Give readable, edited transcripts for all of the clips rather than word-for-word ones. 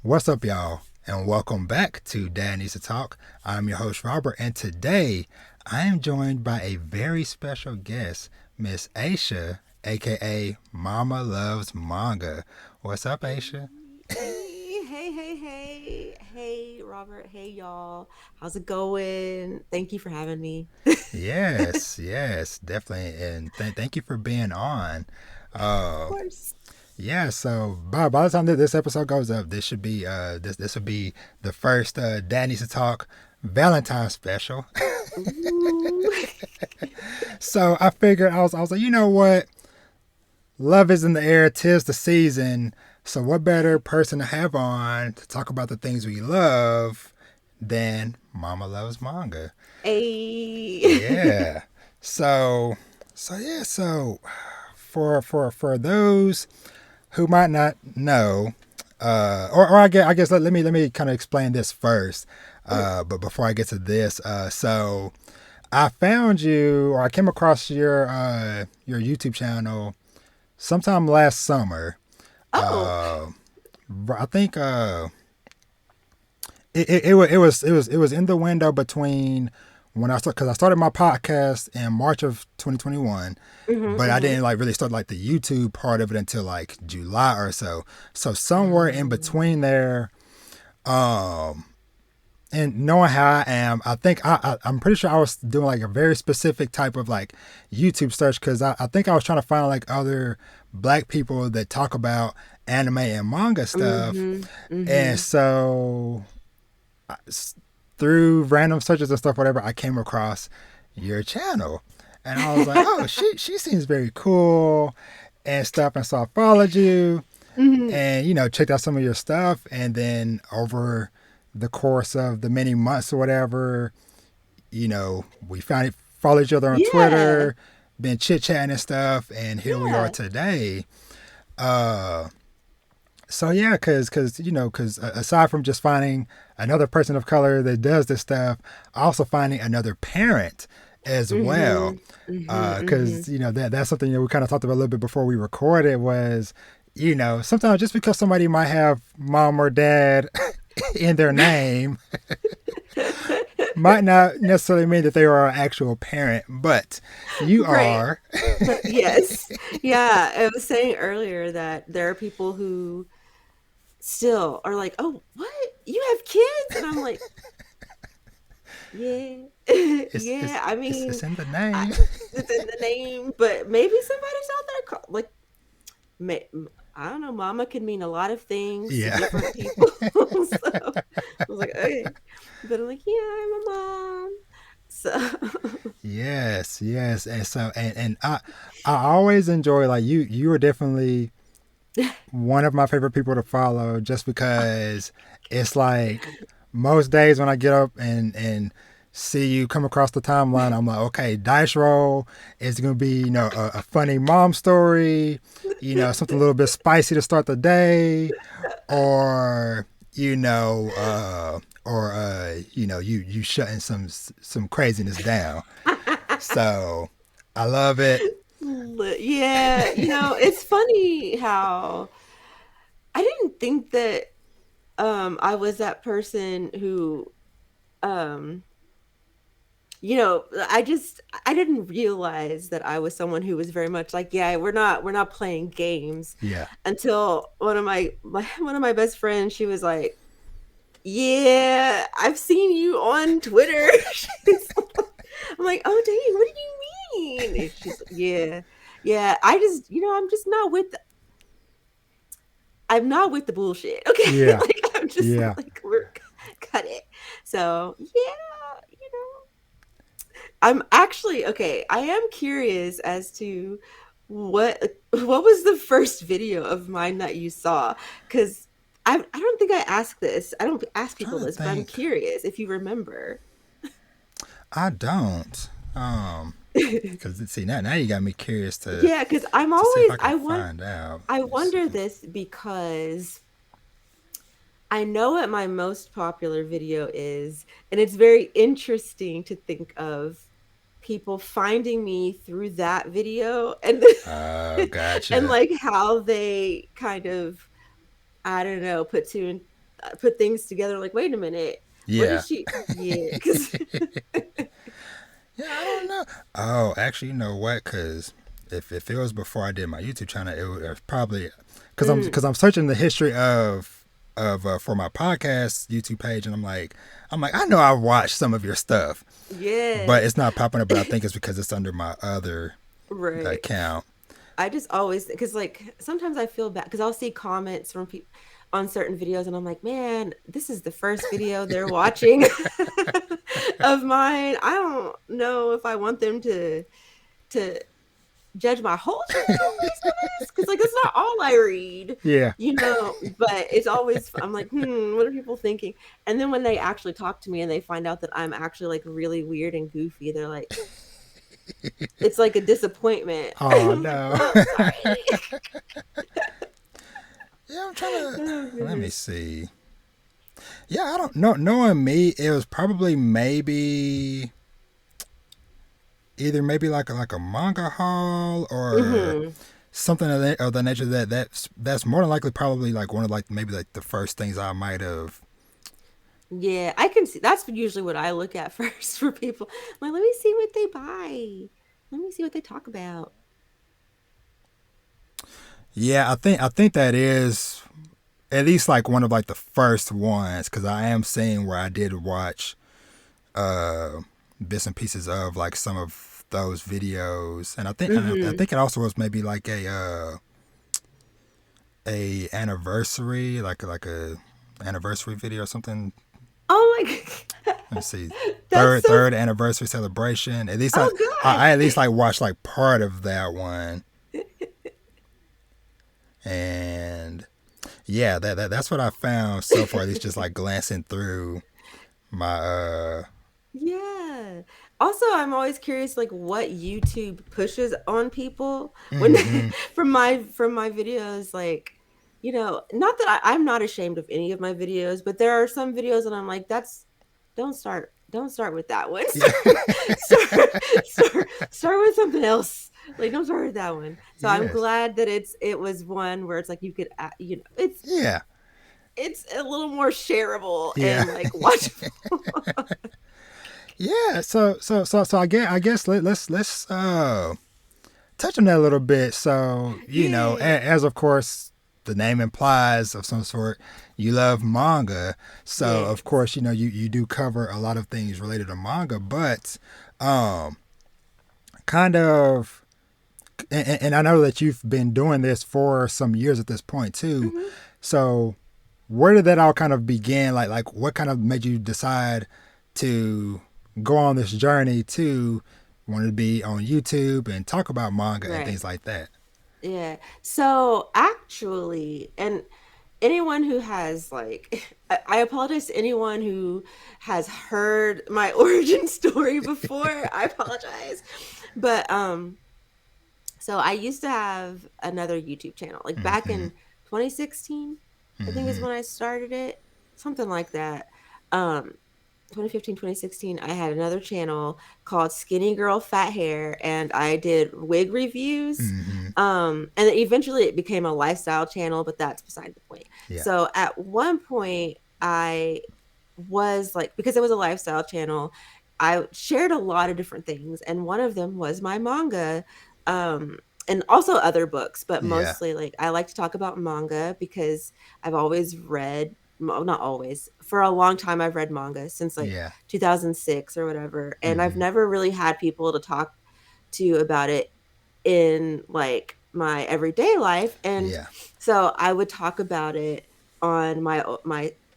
What's up, y'all? And welcome back to Dad Needs to Talk. I'm your host, Robert, and today I am joined by a very special guest, Miss Aisha, aka Mama Loves Manga. What's up, Aisha? Hey, Robert. Hey, y'all. How's it going? Thank you for having me. Yes, definitely. And thank you for being on. Of Uh, course. yeah, so by the time that this episode goes up, this should be this would be the first Dad Needs to Talk Valentine special. Ooh. So I figured I was like, you know what? Love is in the air. 'Tis the season. So what better person to have on to talk about the things we love than Mama Loves Manga? Hey. Yeah. So so for those who might not know, or I guess let me kind of explain this first. But before I get to this, so I found you, or I came across your YouTube channel sometime last summer. Oh. Uh, I think it was in the window between when I started, because I started my podcast in March of 2021, Mm-hmm, but I mm-hmm. didn't like really start like the YouTube part of it until like July or so. So somewhere in Um, between there, um, and knowing how I am, I think I'm pretty sure I was doing like a very specific type of like YouTube search, because I think I was trying to find like other black people that talk about anime and manga stuff, mm-hmm, and mm-hmm. so through random searches and stuff, whatever, I came across your channel, and I was like, oh, she seems very cool and stuff, and so I followed you, Mm-hmm. and checked out some of your stuff, and then over the course of the many months or whatever, we found it, followed each other on Yeah. Twitter, been chit chatting and stuff, and here we are Yeah. today. Uh, so yeah, because aside from just finding another person of color that does this stuff, also finding another parent as well. Mm-hmm. Mm-hmm. Mm-hmm. Because that's something we kind of talked about a little bit before we recorded was, sometimes just because somebody might have mom or dad in their name might not necessarily mean that they are an actual parent, but you Right. are. Yes. Yeah. I was saying earlier that there are people who still are like, "Oh, what? You have kids?" And I'm like, "Yeah, it's yeah. it's I it's mean, in the I, name. it's in the name, but maybe somebody's out there like, may, I don't know. Mama can mean a lot of things to Yeah. different people." So I was like, "Okay," but I'm like, "Yeah, I'm a mom." So Yes, and so and I always enjoy, like, you are definitely one of my favorite people to follow, just because it's like most days when I get up and see you come across the timeline, I'm like, okay, dice roll is gonna be a funny mom story, something a little bit spicy to start the day, or you shutting some craziness down. So I love it. Yeah, it's funny how I didn't think that I was that person who um I didn't realize that I was someone who was very much like, yeah, we're not playing games Yeah. until one of my best friends, she was like, yeah, I've seen you on Twitter. I'm like, oh dang, what do you mean? And she's like, yeah, yeah. I'm not with the bullshit. Okay. Yeah. Like I'm just Yeah. like we're cut it. So yeah, you know. I'm actually okay. I am curious as to what was the first video of mine that you saw? Because I don't think I asked this. I don't ask Trying people to this, but I'm think. curious if you remember. I don't. Because see, now you got me curious to Yeah, because I'm to see if always I can find out. I Let me see. wonder this because I know what my most popular video is, and it's very interesting to think of people finding me through that video and and Gotcha. like how they kind of I don't know, put two and put things together. Like, wait a minute, what Yeah. is she? Yeah, because Yeah, I don't know. Oh, actually, you know what? Because if it was before I did my YouTube channel, it was probably mm, because I'm searching the history of for my podcast YouTube page, and I'm like I know I've watched some of your stuff, but yes, it's not popping up. But I think it's because it's under my other right. account. I just always because like sometimes I feel bad because I'll see comments from people on certain videos and I'm like, man, this is the first video they're watching of mine. I don't know if I want them to judge my whole channel based on this because like it's not all I read, Yeah. but it's always I'm like, what are people thinking? And then when they actually talk to me and they find out that I'm actually like really weird and goofy, they're like, it's like a disappointment. Oh I'm like, no. well, sorry. Yeah, I'm trying to. Oh Let me goodness. see. Yeah, I don't know. Knowing me, it was probably maybe either maybe like a manga haul or Hmm. something of the nature that's more than likely probably like one of like maybe like the first things I might have. Yeah, I can see that's usually what I look at first for people. Like, let me see what they buy. Let me see what they talk about. Yeah, I think that is at least like one of like the first ones because I am seeing where I did watch uh bits and pieces of like some of those videos, and I Hmm. think it also was maybe like a anniversary like a anniversary video or something. Oh my God. Let's see, That's so, third anniversary celebration. At least oh I at God. least like watched like part of that one, and yeah, that's what I found so far. At least just like glancing through my Yeah. Also, I'm always curious like what YouTube pushes on people when mm-hmm. from my videos like not that I'm not ashamed of any of my videos, but there are some videos that I'm like that's don't start with that one. Yeah. Start with something else. Like don't start with that one. So I'm Yes. glad that it was one where it's like you could Yeah. it's a little more shareable Yeah. and like watchable. Yeah. So I guess let's touch on that a little bit. So Yeah. as of course the name implies of some sort, you love manga. So of Yes. course you do cover a lot of things related to manga, but um kind of and I know that you've been doing this for some years at this point too. Mhm. So where did that all kind of begin? Like what kind of made you decide to go on this journey to want to be on YouTube and talk about manga and Right. things like that? Yeah. So actually, and anyone who has like, I apologize to anyone who has heard my origin story before. I apologize. But so I used to have another YouTube channel, like back Mm-hmm. in 2016, I think is Mm-hmm. when I started it, something like that. Um, 2015, 2016, I had another channel called Skinny Girl Fat Hair, and I did wig reviews. Mm-hmm. And then eventually it became a lifestyle channel, but that's beside the point. Yeah. So at one point, I was like, because it was a lifestyle channel, I shared a lot of different things, and one of them was my manga. And also other books, but Yeah. mostly like I like to talk about manga because I've always read, well, not always, for a long time I've read manga since like Yeah. 2006 or whatever, and I've Mm-hmm. never really had people to talk to about it in like my everyday life. And Yeah. so I would talk about it on my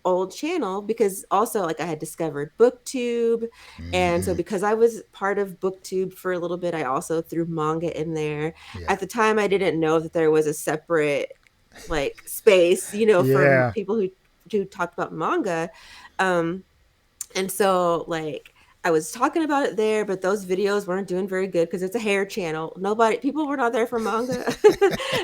old channel because also like I had discovered booktube, and so Mm-hmm. because I was part of booktube for a little bit, I also threw manga in there. Yeah. At the time I didn't know that there was a separate like space, for Yeah. people who talked about manga. um and so like I was talking about it there, but those videos weren't doing very good because it's a hair channel. People were not there for manga.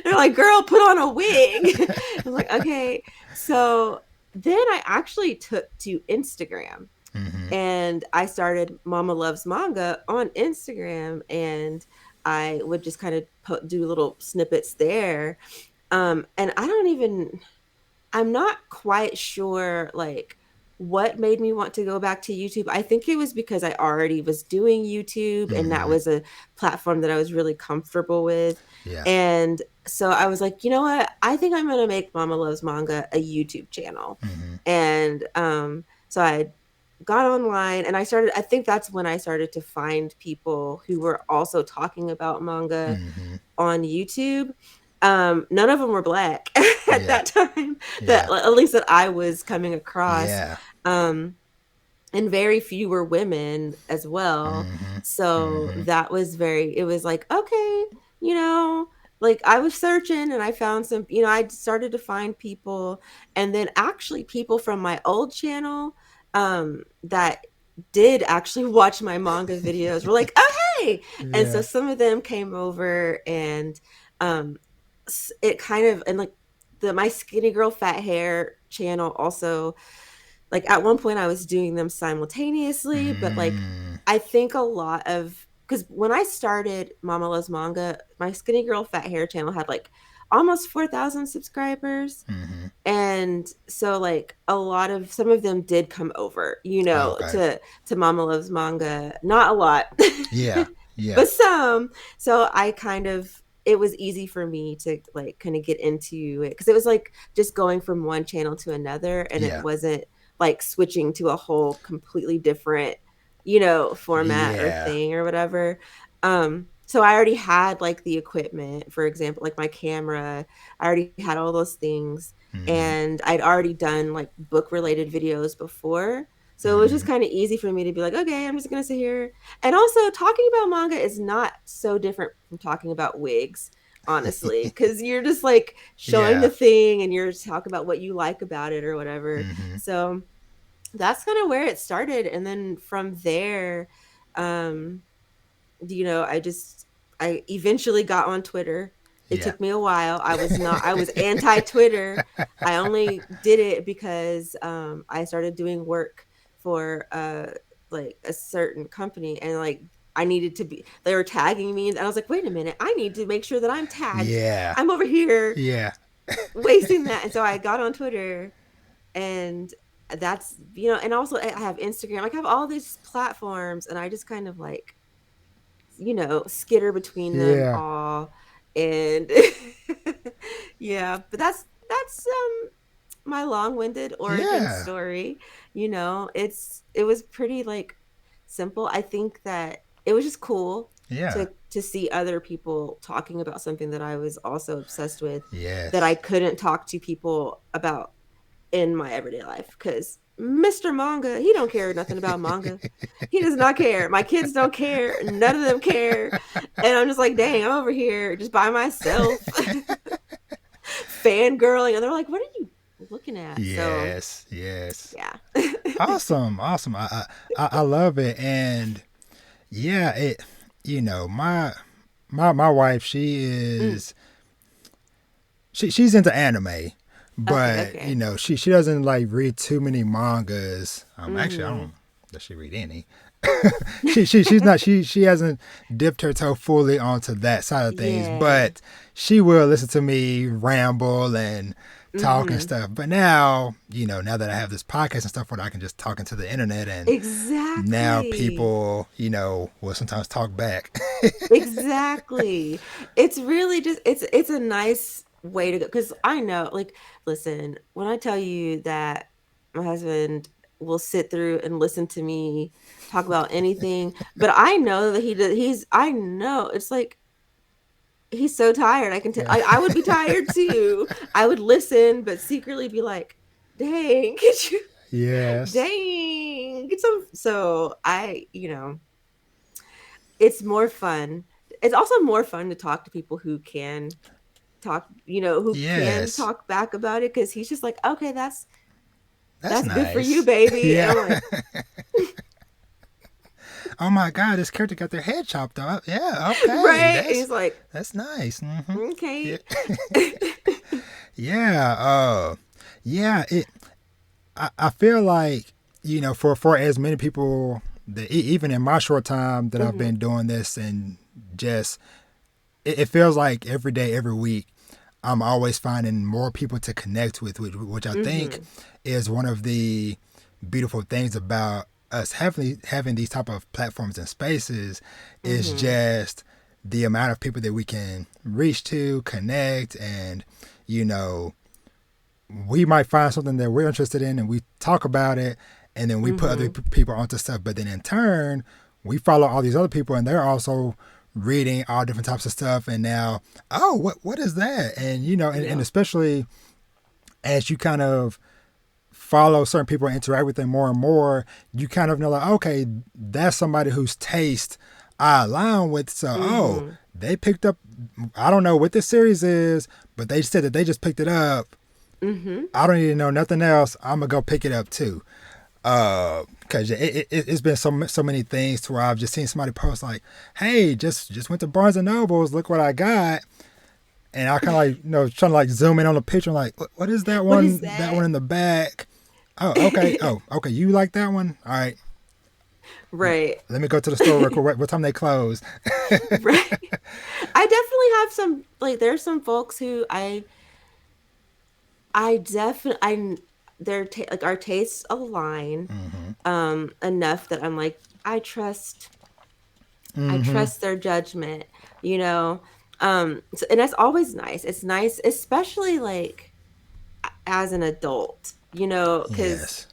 They're like, girl, put on a wig. I was like, okay. So then I actually took to Instagram Mm-hmm. and I started Mama Loves Manga on Instagram, and I would just kind of do little snippets there. And I'm not quite sure like what made me want to go back to YouTube. I think it was because I already was doing YouTube and that Mm-hmm. was a platform that I was really comfortable with. Yeah. And so I was like, you know what? I think I'm going to make Mama Loves Manga a YouTube channel. Mm-hmm. And so I got online and I think that's when I started to find people who were also talking about manga Mm-hmm. on YouTube. None of them were black at Yeah. that time, that Yeah. at least that I was coming across. Yeah. Um, and very few were women as well. Mm-hmm. So Mm-hmm. that was very, it was like, okay, you know, like I was searching and I found some, I started to find people, and then actually people from my old channel that did actually watch my manga videos were like, oh, hey. And so Yeah. some of them came over and um it kind of, and like my skinny girl fat hair channel also, like at one point I was doing them simultaneously, but like Mm. I think a lot of, because when I started Mama Loves Manga, my Skinny Girl Fat Hair channel had like almost 4,000 subscribers. Mm-hmm. And so like a lot of, some of them did come over, Oh, okay. to Mama Loves Manga. Not a lot, Yeah. Yeah. but some. So I kind of, it was easy for me to like kind of get into it because it was like just going from one channel to another, and it Yeah. wasn't like switching to a whole completely different, format or Yeah. thing or whatever. So I already had like the equipment, for example, like my camera. I already had all those things, Mm-hmm. and I'd already done like book related videos before. So it was just Mm-hmm. kind of easy for me to be like, okay, I'm just gonna sit here. And also, talking about manga is not so different from talking about wigs, honestly, because you're just like showing the Yeah. thing and you're talking about what you like about it or whatever. Mm-hmm. So that's kind of where it started. And then from there, um, I eventually got on Twitter. It Yeah. took me a while. I was anti Twitter. I only did it because I started doing work for like a certain company, and like I needed to be, they were tagging me, and I was like, wait a minute, I need to make sure that I'm tagged. Yeah. I'm over here Yeah. wasting that. And so I got on Twitter, and that's, and also I have Instagram. Like I have all these platforms, and I just kind of like, skitter between them Yeah. all. And yeah, but that's my long-winded origin Yeah. story. It was pretty like simple. I think that it was just cool Yeah. to see other people talking about something that I was also obsessed with, that I Yes. couldn't talk to people about in my everyday life, because Mr. Manga, he don't care nothing about manga. He does not care. My kids don't care. None of them care. And I'm just like, dang, I'm over here just by myself, fangirling. And they're like, what are you looking at? So, Yes. Yes. yeah. Awesome. Awesome. I love it. And yeah, my wife, Mm, she's into anime, okay, but okay. she doesn't like read too many mangas. Actually, I Mm-hmm. don't. Does she read any? She's not, she hasn't dipped her toe fully onto that side of things, Yeah. but she will listen to me ramble and talk and Mm-hmm. stuff. But now, now that I have this podcast and stuff where I can just talk into the internet, and now Exactly. people, will sometimes talk back. Exactly. It's really just, it's a nice way to go, because I know, like, listen, when I tell you that my husband will sit through and listen to me talk about anything, but I know that I know it's like he's so tired. I can tell, Yeah. I would be tired too. I would listen, but secretly be like, dang, could you, Yes. dang, get some. So it's more fun. It's also more fun to talk to people who can who can Yes. talk back about it, because he's just like, okay, That's that's good for you, nice. baby. And Yeah. I'm like, Oh my God, this character got their head chopped off. Yeah. Okay. right? And That's he's like, that's nice. Hmm. Yeah. okay. Yeah. Yeah. I feel like, for as many people that even in my short time that I've Hmm. been doing this, and just it feels like every day, every week, I'm always finding more people to connect with, which I think Mm-hmm. is one of the beautiful things about us having these type of platforms and spaces is Mm-hmm. just the amount of people that we can reach to, connect, and you know, we might find something that we're interested in and we talk about it, and then we put other Mm-hmm. people onto stuff. But then in turn, we follow all these other people and they're also reading all different types of stuff. And now, oh, what is that? And you know, and Yeah. especially as you kind of follow certain people and interact with them more and more, you kind of know like, okay, that's somebody whose taste I align with. So, oh, Mm-hmm. they picked up. I don't know what this series is, but they said that they just picked it up. Mm-hmm. I don't need to know nothing else. I'm gonna go pick it up too. Cause it's been so many things to where I've just seen somebody post like, "Hey, just went to Barnes and Nobles. Look what I got." And I kind of like trying to like zoom in on the picture. Like, what is that What is one? That one that? in the back. Oh, okay. Oh, okay. You like that one? All right. Right. Let me go to the store real quick. What time they close? Right. I definitely have some like there's some folks who I definitely I their like our tastes align Mm-hmm. enough that I'm like I Mm-hmm. trust their judgment, you know. So, and that's always nice. It's nice especially like as an adult, you know, cuz Yes.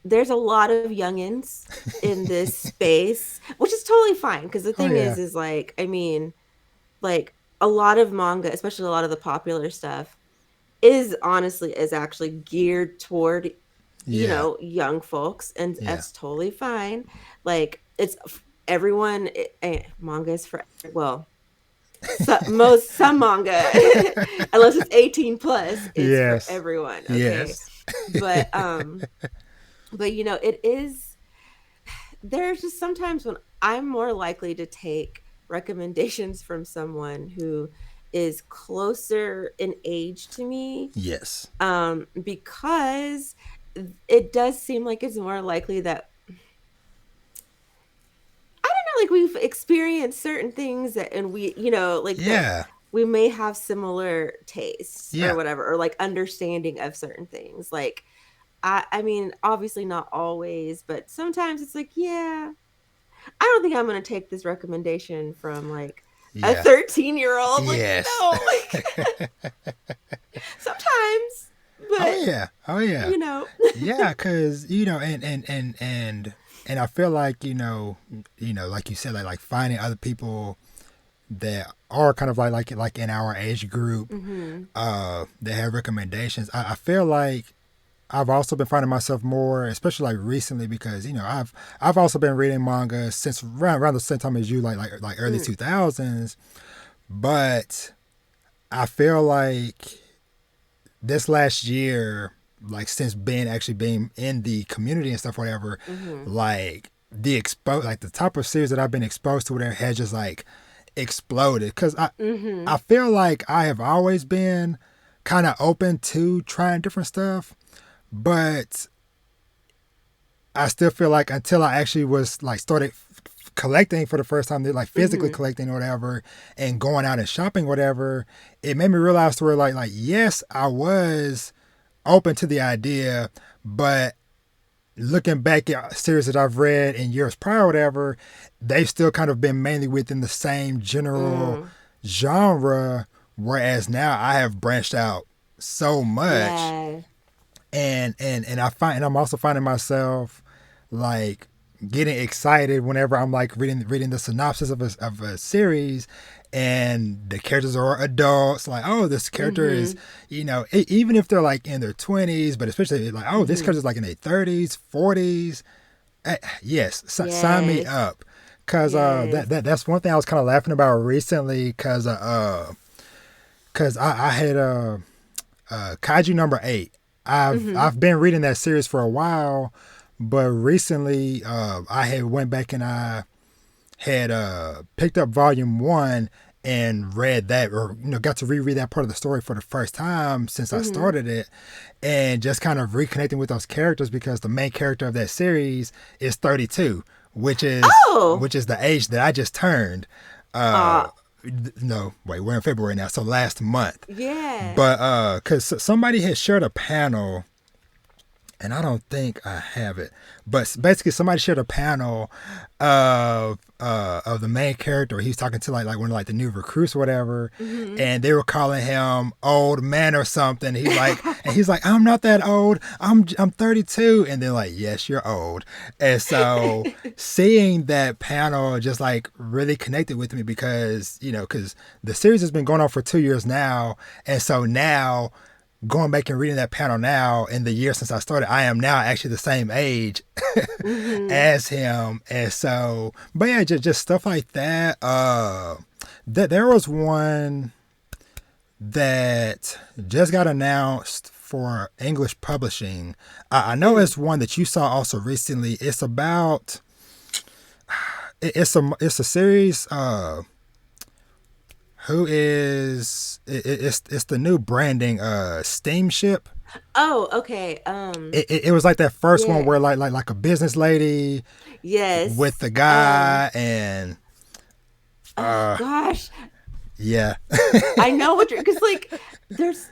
there's a lot of youngins in this space, which is totally fine because the Oh thing yeah. is like I mean, like a lot of manga, especially a lot of the popular stuff is actually geared toward Yeah. young folks, and Yeah. that's totally fine. Like everyone manga is for well some manga unless it's 18 plus it's for Yes. everyone, okay? Yes. But it is there's just sometimes when I'm more likely to take recommendations from someone who is closer in age to me, Yes. because it does seem like it's more likely that I don't know, like we've experienced certain things that, and we, like that Yeah. we may have similar tastes or Yeah. whatever, or like understanding of certain things. Like, I mean, obviously not always, but sometimes it's like, yeah, I don't think I'm going to take this recommendation from like a Yeah. 13-year-old. Like, Yes. no, like sometimes, Oh but yeah. Oh yeah. you know, Yeah, cause and I feel like like you said, like finding other people that are kind of like in our age group, hmm that have recommendations. I feel like I've also been finding myself more, especially like recently, because I've also been reading manga since around the same time as you, like early mm, 2000s. But I feel like this last year, like since being in the community and stuff, whatever, hmm like the type of series that I've been exposed to, whatever, has just like exploded. Cause hmm I feel like I have always been kind of open to trying different stuff, but I still feel like until I actually was like started collecting for the first time, like physically hmm collecting or whatever, and going out and shopping, whatever, it made me realize to where like yes, I was open to the idea, but looking back at series that I've read in years prior, or whatever, they've still kind of been mainly within the same general mm, genre. Whereas now I have branched out so much, yeah, and I'm also finding myself like getting excited whenever I'm like reading the synopsis of a series, and the characters are adults. Like, oh, this character is, hmm even if they're like in their 20s, but especially like, oh, this hmm character's like in their 30s, 40s. Yes, sign me yes, up. Cause yes, that's one thing I was kind of laughing about recently. Cause I had Kaiju number 8. hmm I've been reading that series for a while, but recently I had went back and I had picked up volume 1 and read that, or got to reread that part of the story for the first time since I hmm started it, and just kind of reconnecting with those characters, because the main character of that series is 32, which is oh the age that I just turned. uh Uh, no, wait, we're in February now, so last month. Yeah. But because somebody had shared a panel, and I don't think I have it, but basically somebody shared a panel of the main character. He's talking to like one of like the new recruits or whatever, Hmm. and they were calling him old man or something. He's like, I'm not that old. I'm 32, and they're like, yes, you're old. And so seeing that panel just like really connected with me because because the series has been going on for 2 years now, and so now going back and reading that panel now in the year since I started, I am now actually the same age Hmm. as him. And so, but yeah, just stuff like that. That there was one that just got announced for English publishing. I know Mm. it's one that you saw also recently. It's about it's a series. Who is it's the new branding steamship. Oh, okay. It was like that first one Yeah. where like a business lady with Yes. the guy and Oh uh gosh. yeah. I know what you're, because like there's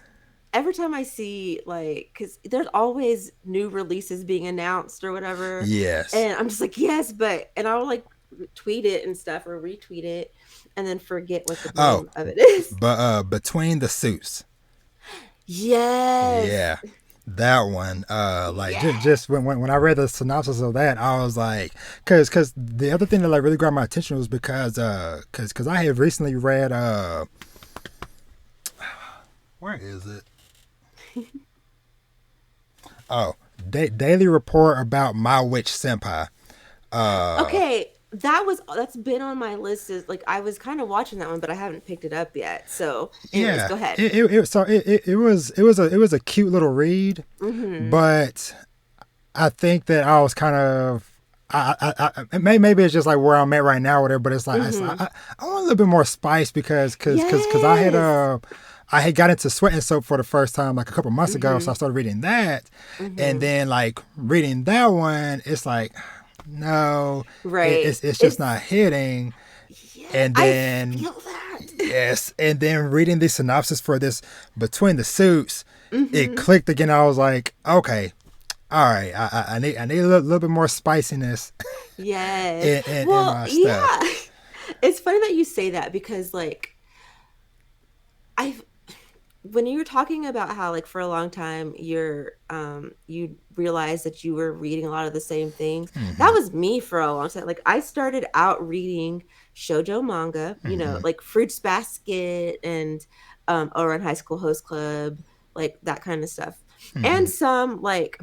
every time I see like, because there's always new releases being announced or whatever, Yes. and I'm just like, yes, but and I'll like tweet it and stuff or retweet it, and then forget what the Oh, name of it is. but between the suits. Yes. Yeah. That one, like just Yes. when I read the synopsis of that, I was like, cause the other thing that like really grabbed my attention was because cause I have recently read where is it? Oh, Daily Report about My Witch Senpai. Uh, Okay, that's been on my list. Is like I was kind of watching that one, but I haven't picked it up yet. So, anyways, yeah, go ahead. it was a cute little read, Mm-hmm. but I think that I was kind of maybe it's just like where I'm at right now, or whatever. But it's like Mm-hmm. I want a little bit more spice because Yes. I had got into Sweat and Soap for the first time like a couple months ago, so Mm-hmm. I started reading that, and Mm-hmm. then like reading that one, it's like no, Right. it's just not It's hitting. yeah, And I then feel that. yes, and then reading the synopsis for this Between the Suits, it Mm-hmm. clicked again. I was like, okay, all right, I need a little bit more spiciness Yes. in Well, my stuff. yeah. It's funny that you say that because like I when you were talking about how like for a long time you realized that you were reading a lot of the same things, that Hmm. was me for a long time. Like I started out reading shoujo manga, Hmm. like Fruits Basket and Ouran High School Host Club, like that kind of stuff, and Hmm. some like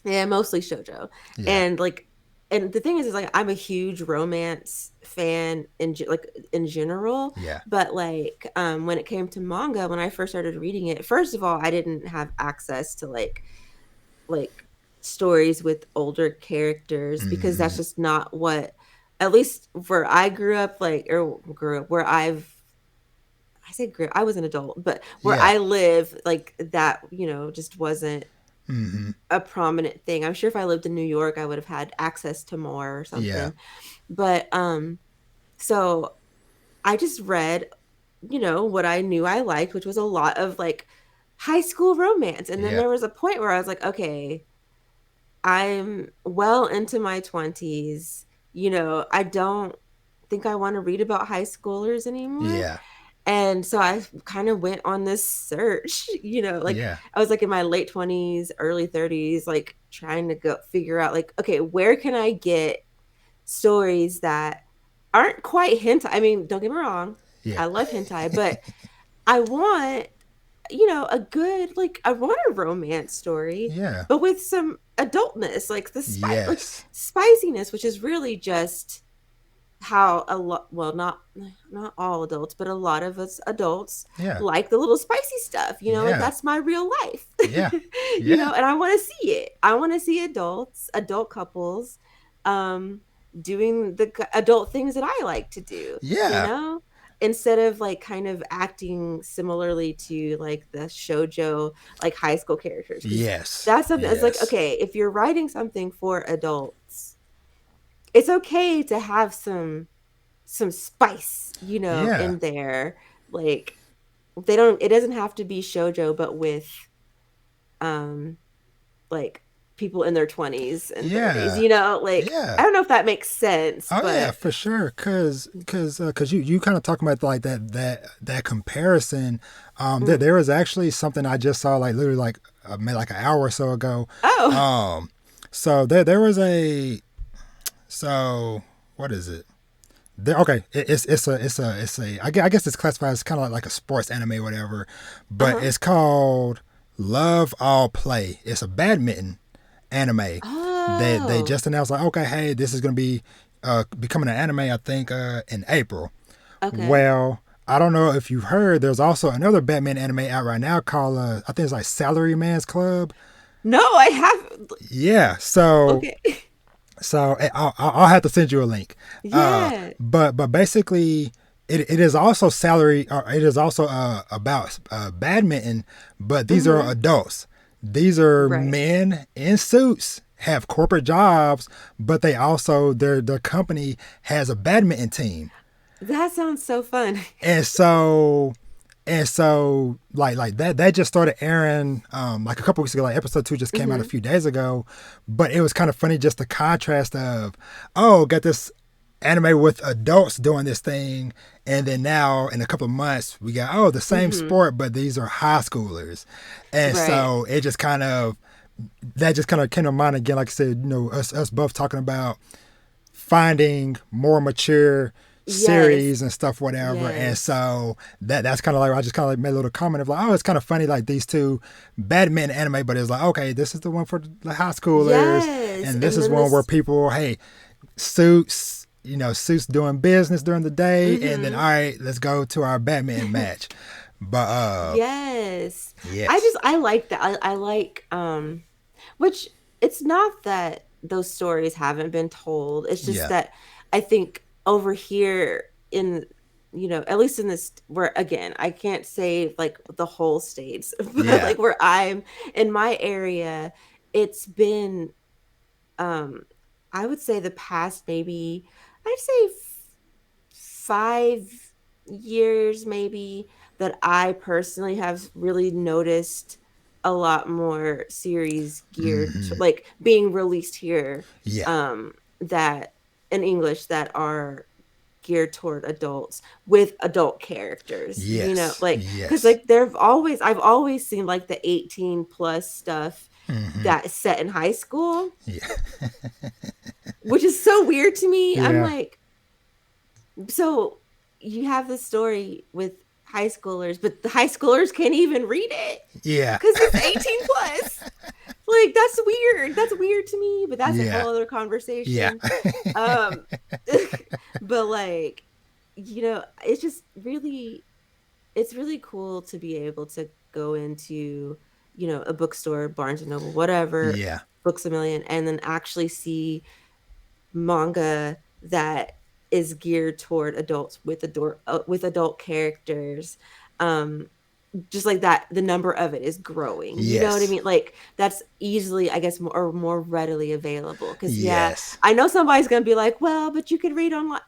yeah, mostly shoujo. Yeah, And like and the thing is like I'm a huge romance fan like in general, yeah. but like when it came to manga, when I first started reading it, first of all, I didn't have access to like stories with older characters because that's Hmm. just not what, at least where I grew up, like or grew up where I say grew, I was an adult, but where Yeah. I live, like that, just wasn't Hmm. a prominent thing. I'm sure if I lived in New York, I would have had access to more or Yeah. something. But so I just read, what I knew I liked, which was a lot of like high school romance. And then Yeah. there was a point where I was like, okay, I'm well into my 20s. I don't think I want to read about high schoolers anymore. Yeah. And so I kind of went on this search, like Yeah. I was like in my late 20s, early 30s, like trying to go figure out like, okay, where can I get stories that aren't quite hentai? I mean, don't get me wrong, Yeah. I love hentai, but I want, a good, like I want a romance story, Yeah. but with some adultness, like like Yes. spiciness, which is really just how a lot, well, not all adults, but a lot of us adults Yeah. like the little spicy stuff, like Yeah. that's my real life. Yeah. Yeah. And I want to see it. I want to see adult couples um doing the adult things that I like to do, Yeah. instead of like kind of acting similarly to like the shojo like high school characters, because Yes. that's something. It's like, Yes. okay, if you're writing something for adults, it's okay to have some some spice, Yeah. in there. Like they don't. It doesn't have to be shojo, but with um like people in their 20s and 30s. Yeah. Like I Yeah. don't know if that makes sense, Oh yeah, but for sure. Cause you kind of talking about like that comparison. mm. There was actually something I just saw like literally like maybe like an hour or so ago. Oh, Um, so there was a so what is it? Okay, it's a I guess it's classified as kind of like a sports anime or whatever, but uh-huh. it's called Love All Play. It's a badminton anime that they Oh, just announced like, okay, hey, this is gonna be becoming an anime I think in April. okay. Well, I don't know if you've heard. There's also another Batman anime out right now called I think it's like Salary Man's Club. No, I have. Yeah, so Okay. I'll have to send you a link. Yeah. But basically, it is also salary, or it is also about badminton, but these are Mm-hmm. adults. These are Right. men in suits, have corporate jobs, but they also their company has a badminton team, That sounds so fun. and so like that just started airing like a couple weeks ago. Like episode 2 just came out a Mm-hmm. few days ago, but it was kind of funny just the contrast of, oh, got this anime with adults doing this thing, and then now in a couple of months we got, oh, the same Mm-hmm. sport, but these are high schoolers. And Right. so it just kind of that just kind of came to mind again, like I said, us both talking about finding more mature Yes. series and stuff, whatever. And Yes. so that's kind of like I just kind of like made a little comment of like, oh, it's kind of funny like these two badminton anime, but it's like, okay, this is the one for the high schoolers, Yes. and this And is then one where this. people, hey, suits, suits doing business during the day, and then all Mm-hmm. right, let's go to our badminton match. But Yes. yes, I like that. I like which it's not that those stories haven't been told. It's just yeah, that I think over here in at least in this where again, I can't say like the whole states, but yeah, like where I'm in my area, it's been um I would say the past maybe I'd say 5 years maybe that I personally have really noticed a lot more series geared to, like being released here yeah, um that in English that are geared toward adults with adult characters, yes, like because yes, like I've always seen like the 18 plus stuff that's set in high school, yeah, which is so weird to me. I'm yeah, like, so you have this story with high schoolers, but the high schoolers can't even read it yeah, because it's 18 plus. Like that's weird. That's weird to me, but that's a yeah, whole other yeah, conversation. Um, but like, it's just really, it's really cool to be able to go into, a bookstore, Barnes and Noble, whatever, yeah. Books a Million, and then actually see manga that is geared toward adults with adult characters. Um, just like that, the number of it is growing. You know what I Yes. mean? Like that's easily, I guess, more readily available. Because yeah, Yes. I know somebody's gonna be like, well, but you could read online.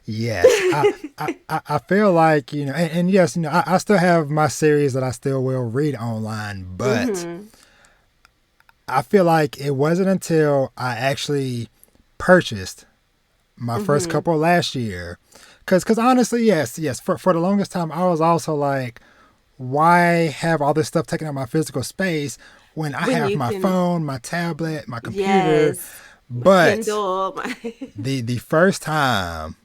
Yes. I feel like, and yes, I still have my series that I still will read online, but Hmm. I feel like it wasn't until I actually purchased my first Hmm. couple last year. Cause honestly, yes, for the longest time I was also like, why have all this stuff taking up my physical space when I When have you my can, phone, my tablet, my computer? yes, my But Kindle, my. the first time,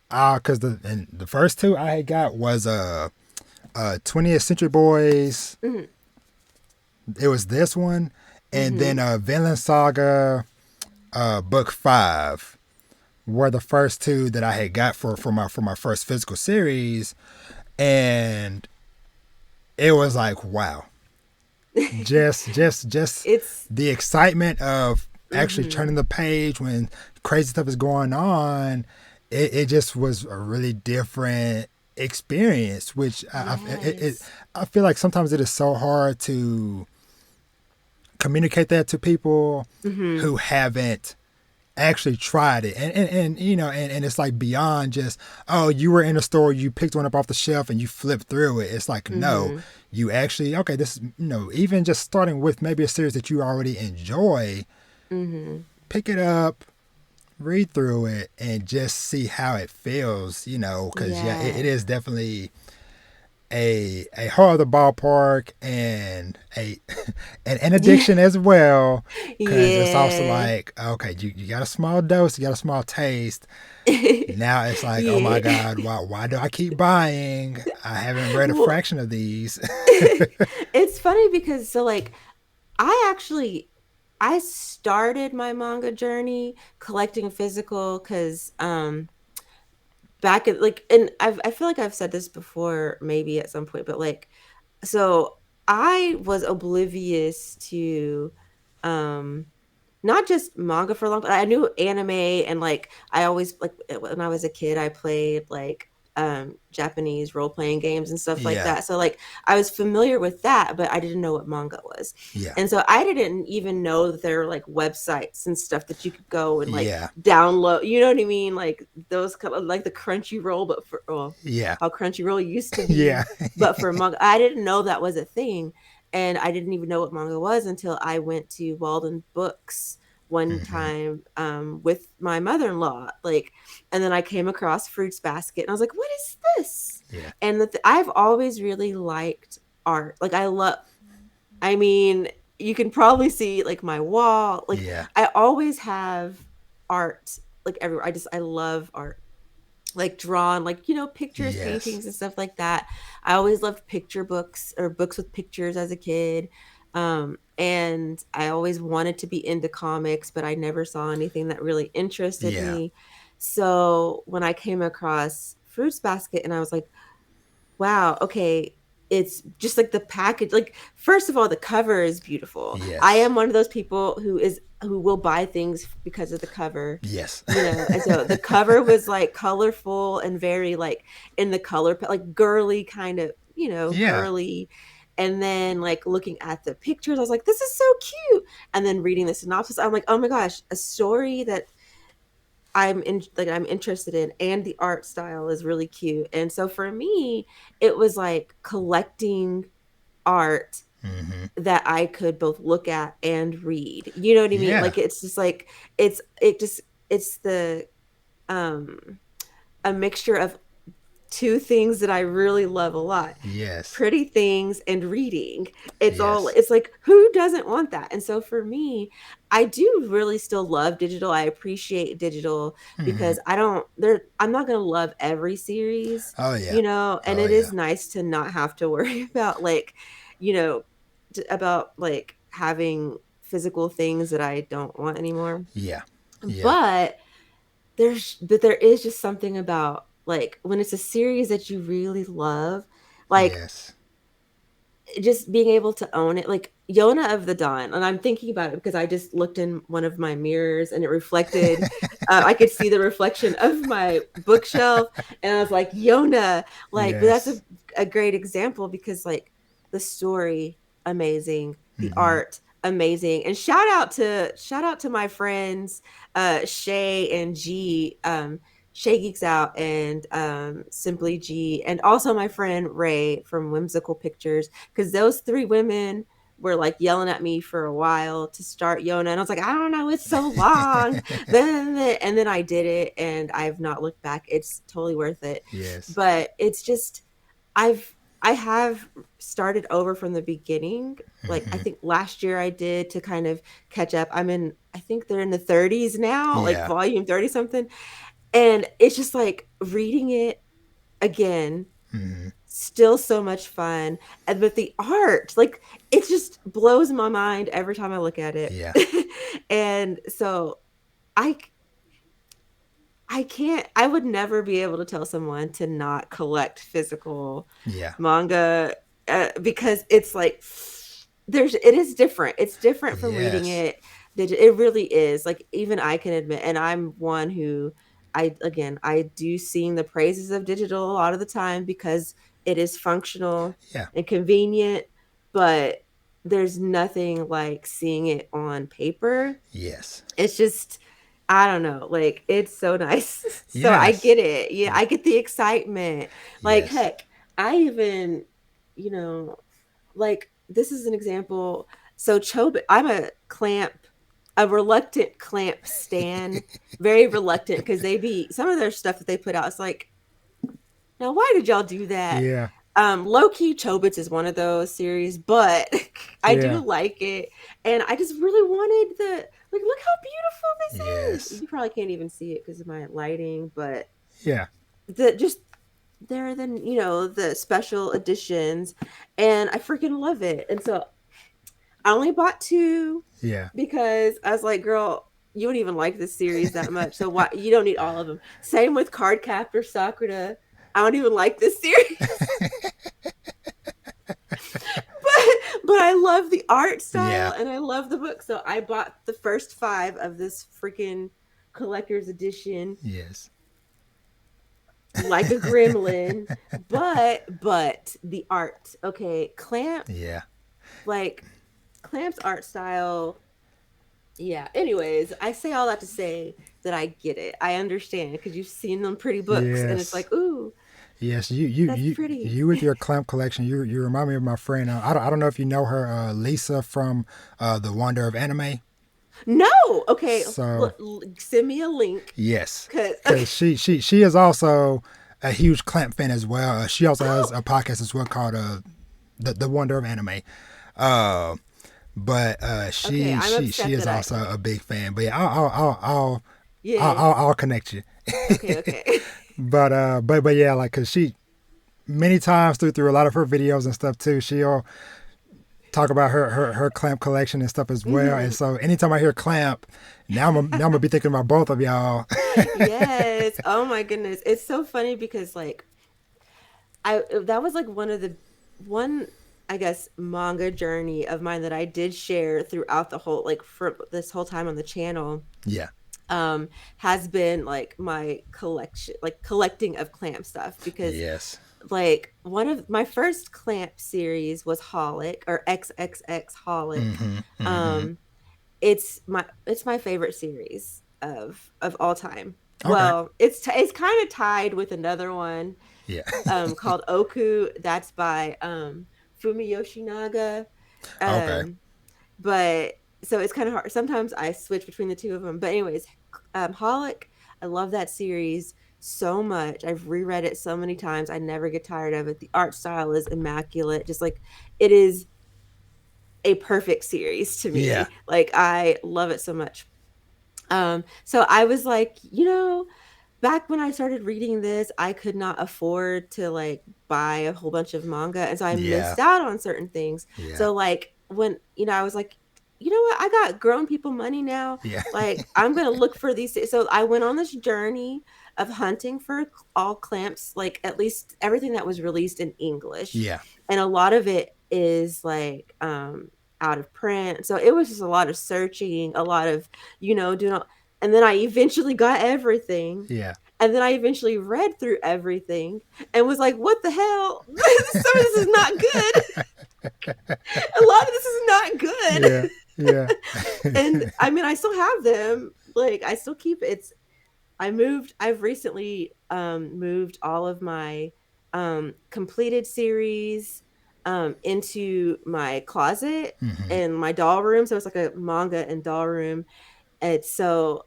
cause the first two I had got was 20th Century Boys. Hmm. It was this one, and then Hmm. Vinland Saga, book 5 were the first two that I had got for my first physical series, and it was like, wow, just It's. the excitement of actually Hmm. turning the page when crazy stuff is going on. It just was a really different experience, which Yes. I feel like sometimes it is so hard to communicate that to people Hmm. who haven't actually tried it, and you know, and it's like beyond just, oh, you were in a store, you picked one up off the shelf and you flipped through it. It's like, no, Mhm. you actually, okay, this is, you know, even just starting with maybe a series that you already enjoy, Mhm. pick it up, read through it, and just see how it feels, you know, because yeah, it Yeah. is definitely a heart of the ballpark, and a an Yeah. addiction as well, because it's also Yeah. like, okay, you got a small dose, you got a small taste. Now it's like, oh my Yeah. god, why do I keep buying? I haven't read a Well, fraction of these. it's funny because so like I actually I started my manga journey collecting physical because back at like and I feel like I've said this before maybe at some point, but like so I was oblivious to um not just manga for a long time. I knew anime and like I always like when I was a kid I played like Japanese role-playing games and stuff like Yeah, that. So like I was familiar with that, but I didn't know what manga was. yeah, And so I didn't even know that there were like websites and stuff that you could go and like yeah, download, you know what I mean? Like those kind of like the Crunchyroll, but for well, yeah, how Crunchyroll used to yeah. be, but for manga. I didn't know that was a thing. And I didn't even know what manga was until I went to Walden Books one Hmm. time with my mother-in-law, like, and then I came across Fruits Basket and I was like, what is this? Yeah, And I've always really liked art. Like I mean, you can probably see like my wall, like yeah, I always have art like everywhere. I love art, like drawn, like, you know, pictures, yes, paintings, and stuff like that. I always loved picture books or books with pictures as a kid. And I always wanted to be into comics, but I never saw anything that really interested yeah, me. So when I came across Fruits Basket and I was like, wow, okay, it's just like the package. Like, first of all, the cover is beautiful. I yes, am one of those people who will buy things because of the cover, yes. you know. And so the cover was like colorful and very like in the like girly kind of, you know, Yeah, girly. And then like looking at the pictures, I was like, this is so cute. And then reading the synopsis, I'm like, oh my gosh, a story that I'm interested in, and the art style is really cute. And so for me, it was like collecting art hmm, that I could both look at and read. You know what I mean? yeah, Like it's just like it's the um a mixture of two things that I really love a lot: yes, pretty things and reading. yes, It's like, who doesn't want that? And so for me, I do really still love digital. I appreciate digital hmm, because I don't there I'm not going to love every series, oh yeah, you know, and oh it yeah, is nice to not have to worry about like, you know, about like having physical things that I don't want anymore. yeah, yeah, But there is just something about like when it's a series that you really love, like yes, just being able to own it, like Yona of the Dawn. And I'm thinking about it because I just looked in one of my mirrors and it reflected, I could see the reflection of my bookshelf. And I was like, Yona, like, but that's yes, a great example because, like, the story, amazing, the hmm, art, amazing. And shout out to my friends, Shay and G. Shay Geeks Out and Simply G, and also my friend Ray from Whimsical Pictures, because those three women were like yelling at me for a while to start Yona, and I was like, I don't know, it's so long. And then I did it, and I've not looked back. It's totally worth it. yes, But it's just I have started over from the beginning. Like I hmm, think last year I did to kind of catch up. I think they're in the 30s now, like yeah, volume 30 something. And it's just like reading it again, hmm, still so much fun. And with the art, like it just blows my mind every time I look at it. yeah, And so I I would never be able to tell someone to not collect physical yeah, manga, because it's like it is different. It's different from reading yes, it. It really is. Like even I can admit, and I'm one who I do sing the praises of digital a lot of the time because it is functional yeah, and convenient, but there's nothing like seeing it on paper. yes, It's just, I don't know. Like it's so nice. So I Yes. get it. Yeah, I get the excitement. Like Yes. heck, I even, you know, like this is an example. So Chobe, I'm a reluctant clamp stan, very reluctant because they be some of their stuff that they put out. It's like, now why did y'all do that? Yeah. Low key Chobits is one of those series, but I do Yeah. like it, and I just really wanted the like. Look how beautiful this is. Yes. You probably can't even see it because of my lighting, but Yeah. the just there than the special editions, and I freaking love it. And so I only bought two Yeah. because I was like, girl, you don't even like this series that much, so why you don't need all of them. Same with Cardcaptor Sakura. I don't even like this series. but I love the art style Yeah. and I love the book. So I bought the first five of this freaking collector's edition Yes. like a gremlin. But the art, okay, Yeah. like Clamp's art style. Yeah. Anyways, I say all that to say that I get it. I understand because you've seen them pretty books, and it's Yes. like, ooh, Yes. You you that's you pretty. you with your clamp collection. You remind me of my friend. I don't know if you know her, Lisa from the Wonder of Anime. No. Okay. So Send me a link. yes, Cause because okay. she is also a huge clamp fan as well. She also has Oh, a podcast as well called the Wonder of Anime. Uh, but okay. I'm she upset is that I. also a big fan. But yeah, Yeah. I'll connect you. Okay. Okay. But yeah, like cause she many times through a lot of her videos and stuff too, she'll talk about her clamp collection and stuff as well. And Hmm. so anytime I hear clamp, now I'm gonna be thinking about both of y'all. Yes. Oh my goodness. It's so funny because like I that was like one I guess manga journey of mine that I did share throughout the whole like for this whole time on the channel. Yeah. Um has been like my collection, like collecting of clamp stuff because Yes. like one of my first clamp series was Holic or XXX Holic. Mm-hmm. Mm-hmm. Um it's my favorite series of all time. Okay. Well, it's kind of tied with another one Yeah. called Oku. That's by Fumi Yoshinaga. Okay. Um but so it's kind of hard. Sometimes I switch between the two of them. But anyways, Holic, I love that series so much. I've reread it so many times. I never get tired of it. The art style is immaculate. Just like it is a perfect series to Yeah. me. Like I love it so much. So I was like, back when I started reading this, I could not afford to like buy a whole bunch of manga, and so I Yeah. missed out on certain things. Yeah. So like when I was like, you know what, I got grown people money now. Yeah. Like I'm gonna look for these. So I went on this journey of hunting for all clamps, like at least everything that was released in English, Yeah. and a lot of it is like out of print. So it was just a lot of searching, a lot of doing all, and then I eventually got everything. Yeah. And then I eventually read through everything and was like, what the hell? Some of this is not good. A lot of this is not good. Yeah. Yeah. And I mean, I still have them. Like, I still keep it. I've recently moved all of my completed series into my closet Mm-hmm. and my doll room. So it's like a manga and doll room. And so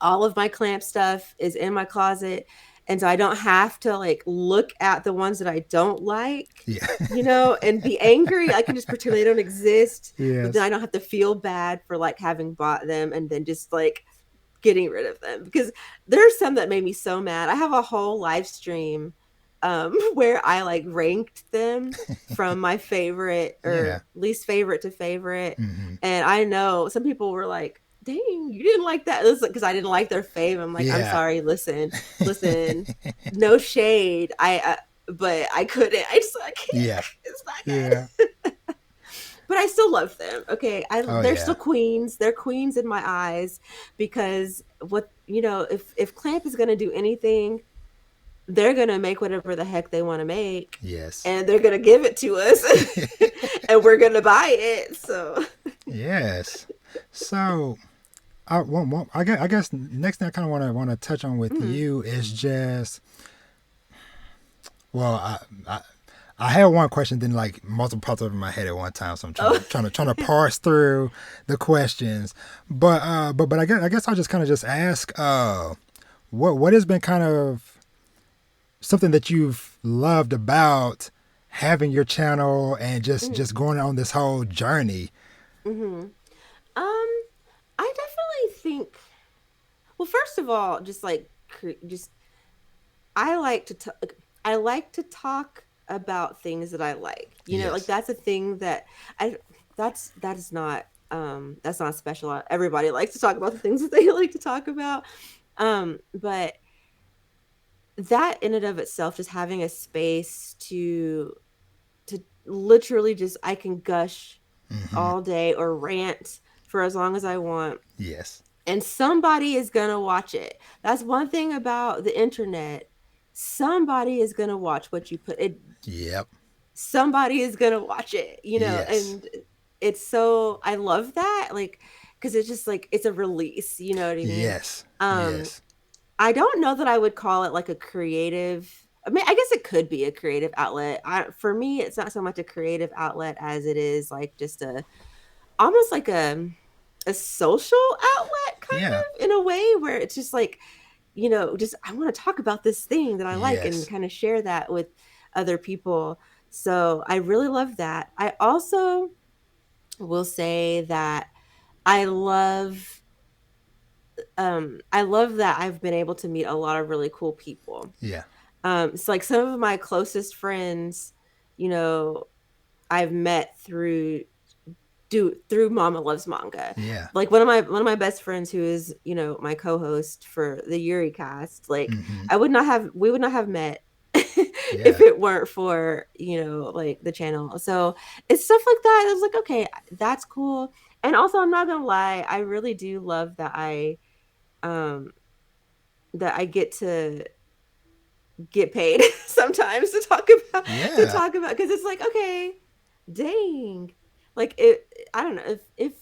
all of my clamp stuff is in my closet, and so I don't have to like look at the ones that I don't like, Yeah. and be angry. I can just pretend they don't exist, but then Yes. I don't have to feel bad for like having bought them and then just like getting rid of them, because there's some that made me so mad. I have a whole live stream where I like ranked them from my favorite Yeah. or least favorite to favorite. Mm-hmm. And I know some people were like, dang, you didn't like that. Because I didn't like their fave. I'm like, I'm Yeah. sorry, listen, no shade. But I couldn't. I can't. Yeah. It's not Yeah. good. But I still love them. Okay, Oh they're yeah. still queens. They're queens in my eyes because if Clamp is gonna do anything, they're gonna make whatever the heck they want to make, Yes. and they're gonna give it to us, and we're gonna buy it. So Yes. So I guess next thing I kind of want to touch on with Mm, you is just well, I had one question, then like multiple popped up in my head at one time, so I'm oh. trying to parse through the questions. But I guess I'll just kind of just ask, what has been kind of something that you've loved about having your channel and Mm, just going on this whole journey? mm-hmm. I definitely think. Well, first of all, just like just I like to talk. I like to talk about things that I like. You know, like Yes. that's a thing that I. That's not special. Everybody likes to talk about the things that they like to talk about. But that in and of itself, just having a space to literally just I can gush Mm-hmm. all day or rant for as long as I want, Yes. and somebody is going to watch it. That's one thing about the internet. Somebody is going to watch what you put it. Yep. Somebody is going to watch it, Yes. and it's so I love that, like, cuz it's just like it's a release, you know what I mean? Yes. Um Yes. I don't know that I would call it like a creative. I mean, I guess it could be a creative outlet. For me, it's not so much a creative outlet as it is like just a almost like a social outlet kind Yeah. of in a way where it's just like, just I want to talk about this thing that I like and Yes. kind of share that with other people. So I really love that. I also will say that I love I love that I've been able to meet a lot of really cool people. Yeah. It's like some of my closest friends, you know, I've met through Mama Loves Manga. Yeah. Like one of my best friends who is, my co-host for the Yuri cast, like Mm-hmm. we would not have met if Yeah. it weren't for, like the channel. So it's stuff like that. I was like, okay, that's cool. And also I'm not gonna lie, I really do love um that I get to get paid sometimes to Yeah. talk about because it's like, okay, dang. Like it I don't know if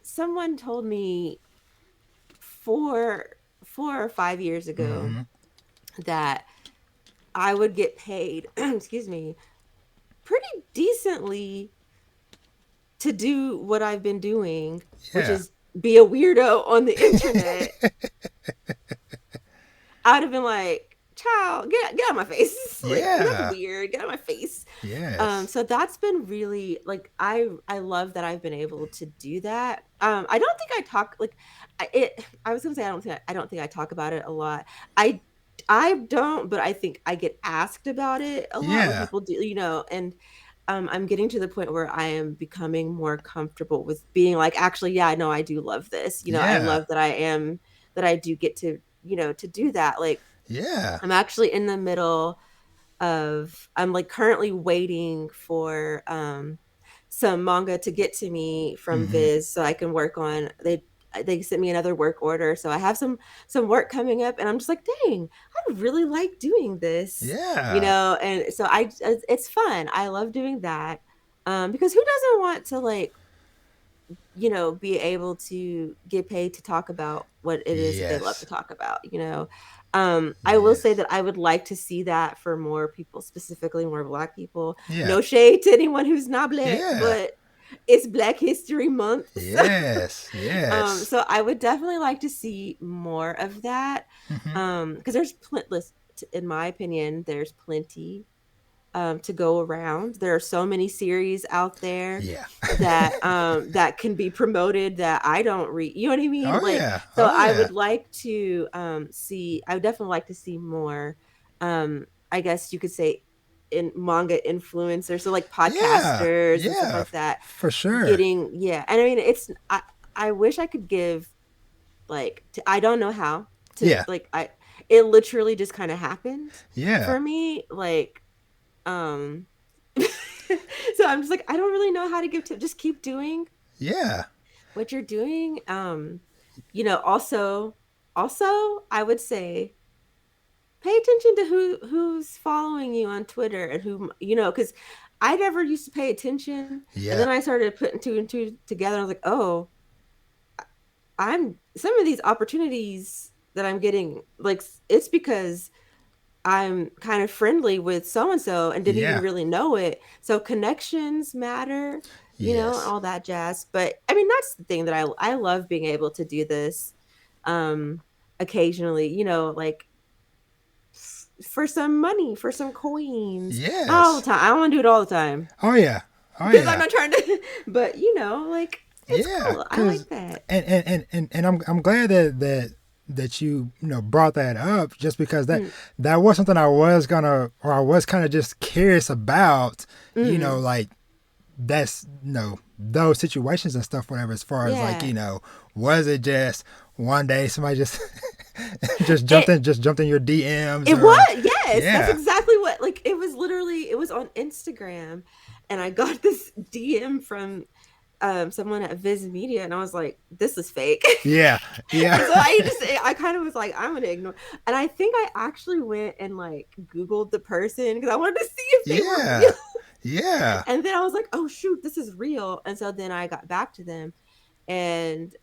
someone told me four 4 or 5 years ago Mm-hmm. that I would get paid, excuse me, pretty decently to do what I've been doing, which Yeah. is be a weirdo on the internet, I would have been like, child, get out of my face. Like, that's Yeah. weird. Get out of my face. Yes. So that's been really like I love that I've been able to do that. I don't think I talk like I was gonna say I don't think I talk about it a lot. I I don't, but I think I get asked about it a lot when Yeah. people do, and I'm getting to the point where I am becoming more comfortable with being like, actually, yeah, I know I do love this. I Yeah. love that I do get to, to do that. Like Yeah. I'm actually in the middle I'm like currently waiting for some manga to get to me from Mm-hmm. Viz so I can work on they sent me another work order, so I have some work coming up, and I'm just like, dang, I really like doing this, Yeah. and so it's fun. I love doing that, because who doesn't want to, like, be able to get paid to talk about what it is that they love to Yes. talk about, I will say Yes. that I would like to see that for more people, specifically more Black people. Yeah. No shade to anyone who's not Black, Yeah. but it's Black History Month. So, Yes. Yes. so I would definitely like to see more of that. Mm-hmm. Because there's in my opinion, there's plenty to go around. There are so many series out there Yeah. that can be promoted that I don't read. You know what I mean? Oh Like, yeah. so Oh I yeah. would like to see. I would definitely like to see more. I guess you could say in manga influencers, so like Yeah. podcasters and stuff Yeah. like that. For sure. Getting yeah, and I mean I wish I could give I don't know how to Yeah. like I it literally just kind of happened Yeah. for me like um so I'm just like, I don't really know how to give tips. Just keep doing Yeah. what you're doing. Also, I would say pay attention to who's following you on Twitter and who, because I never used to pay attention. And Yeah. then I started putting two and two together. I was like, oh, I'm some of these opportunities that I'm getting, like it's because I'm kind of friendly with so and so and didn't even Yeah. really know it. So connections matter, Yes. all that jazz. But I mean, that's the thing that I love being able to do this um occasionally, like for some money, for some coins. Not all the Yes. time. I don't want to do it all the time Oh yeah. Oh because I'm yeah. not trying to, but like it's Yeah. cool. I Cause like that. and I'm glad that you know brought that up just because Mm, that was something I was gonna or I was kind of just curious about, mm, like that's those situations and stuff whatever as far as like yeah. was it just one day somebody just It just jumped in your DMs It or was, yes, that's yeah exactly what, like, it was on Instagram, and I got this DM from, someone at Viz Media, and I was like, "This is fake." yeah yeah And so I kind of was like, "I'm gonna ignore," and I think I actually went and, like, Googled the person because I wanted to see if they were real, yeah yeah and then I was like, "Oh, shoot, this is real," and so then I got back to them, and,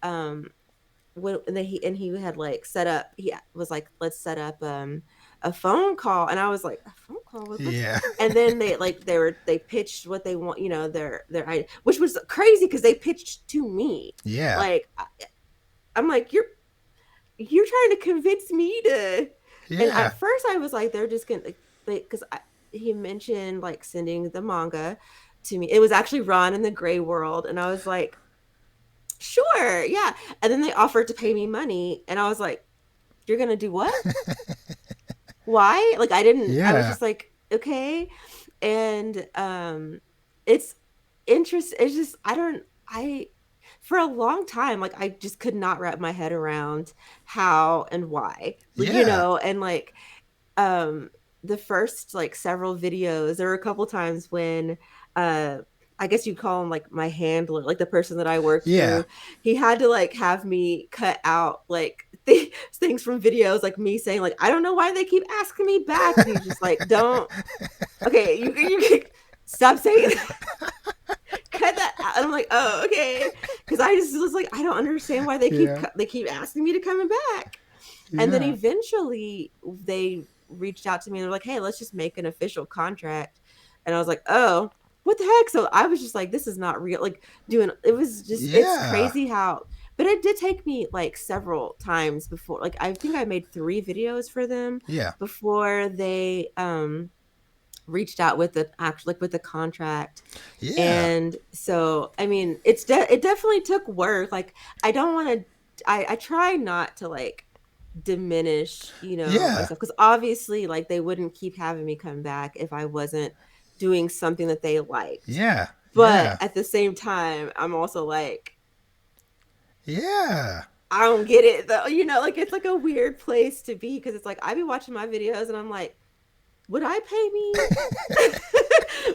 when he had like set up he was like let's set up a phone call, and I was like a phone call what's yeah and then they pitched what they want, their idea, which was crazy because they pitched to me, yeah like I'm like you're trying to convince me to, and yeah at first I was like they're just gonna like because he mentioned like sending the manga to me. It was actually Ron in the Gray World, and I was like sure, yeah. And then they offered to pay me money, and I was like, "You're gonna do what? Why?" Like I didn't. I was yeah just like, "Okay," and it's interest. It's just I don't. I for a long time, like I just could not wrap my head around how and why, yeah and like um the first like several videos there were a couple times when uh I guess you'd call him like my handler, like the person that I worked yeah through. He had to like have me cut out like things from videos, like me saying like I don't know why they keep asking me back, and he's just like don't, okay, you stop saying that. Cut that out. And I'm like, oh, okay, because I just was like I don't understand why yeah they keep asking me to come back. And then yeah eventually they reached out to me and they're like, "Hey, let's just make an official contract." And I was like, "Oh, what the heck?" So I was just like, "This is not real." Like doing it was just it's yeah crazy how, but it did take me like several times before, like I think I made 3 videos for them yeah before they reached out with the actual like with the contract. yeah And so I mean it definitely took work. Like I don't want to, I try not to like diminish, yeah myself, because obviously like they wouldn't keep having me come back if I wasn't doing something that they liked. yeah But yeah at the same time, I'm also like, yeah I don't get it though, like it's like a weird place to be because it's like I be watching my videos and I'm like, would I pay me?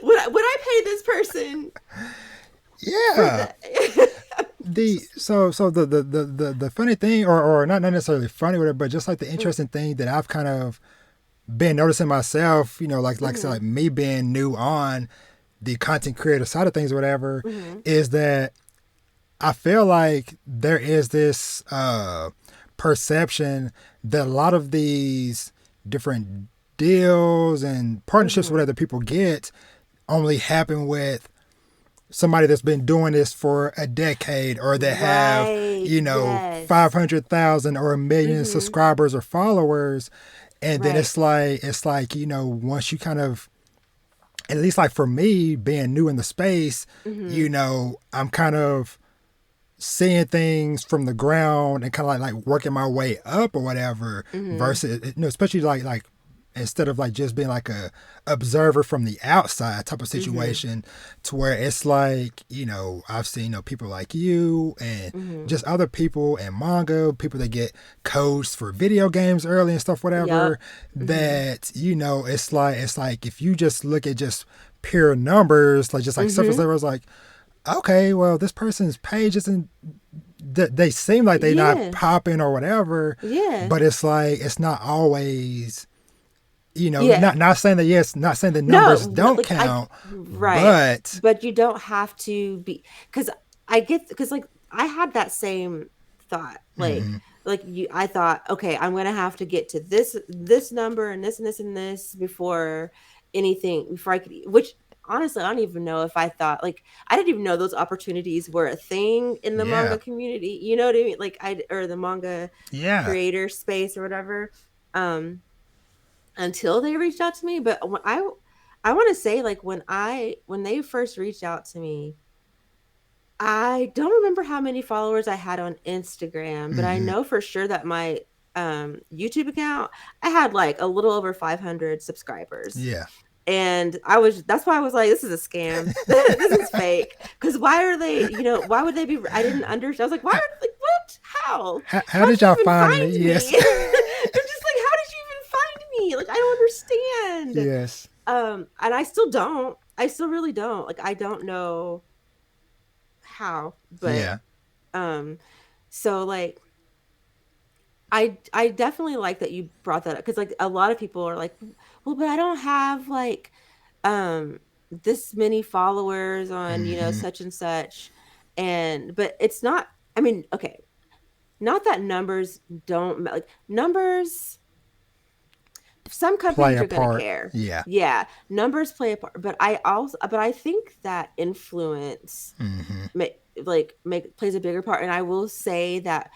Would I pay this person for yeah that? the funny thing or not necessarily funny with it but just like the interesting thing that I've kind of been noticing myself like I said Mm-hmm. like me being new on the content creator side of things or whatever Mm-hmm. is that I feel like there is this perception that a lot of these different deals and partnerships Mm-hmm. whatever people get only happen with somebody that's been doing this for a decade or that have Right. Yes. 500,000 or a million Mm-hmm. subscribers or followers, and then Right. it's like once you kind of, at least like for me being new in the space, Mm-hmm. I'm kind of seeing things from the ground and kind of like working my way up or whatever Mm-hmm. versus especially like instead of like just being like a observer from the outside type of Mm-hmm. situation to where it's like I've seen people like you and Mm-hmm. just other people and manga people that get codes for video games early and stuff whatever Yep. Mm-hmm. that it's like if you just look at just pure numbers like just like surface Mm-hmm. level it's like okay, well, this person's page isn't. They seem like they not Yeah. popping or whatever, Yeah. but it's like it's not always. Yeah. Not saying that yes, not saying the No, numbers no, don't like I count, right. but But you don't have to be, because I get, because like I had that same thought. Hmm. Like you, I thought, okay, I'm gonna have to get to this number and this and this and this before anything before I could. Which honestly, I don't even know if I thought like I didn't even know those opportunities were a thing in the Yeah. manga community. You know what I mean? Like I or the manga Yeah. creator space or whatever. Um, until they reached out to me, but I want to say like when they first reached out to me, I don't remember how many followers I had on Instagram, but I Hmm. know for sure that my YouTube account, I had like a little over 500 subscribers. Yeah. And I was that's why I was like, this is a scam. This is fake. Because why are they, why would they be? I didn't understand. I was like, why How, are like what? How? how How did did you y'all even find me? find me? Yes. I'm just like, how did you even find me? Like, I don't understand. Yes. And I still don't. I still really don't. Like, I don't know how, but Yeah. um, so like I definitely like that you brought that up because like a lot of people are like, well, but I don't have like um this many followers on Hmm. such and such, and but it's not. I mean, okay, not that numbers don't like numbers. Some Play companies a are going to part. care. Yeah. Yeah, numbers play a part, but I think that influence Hmm. make plays a bigger part. And I will say that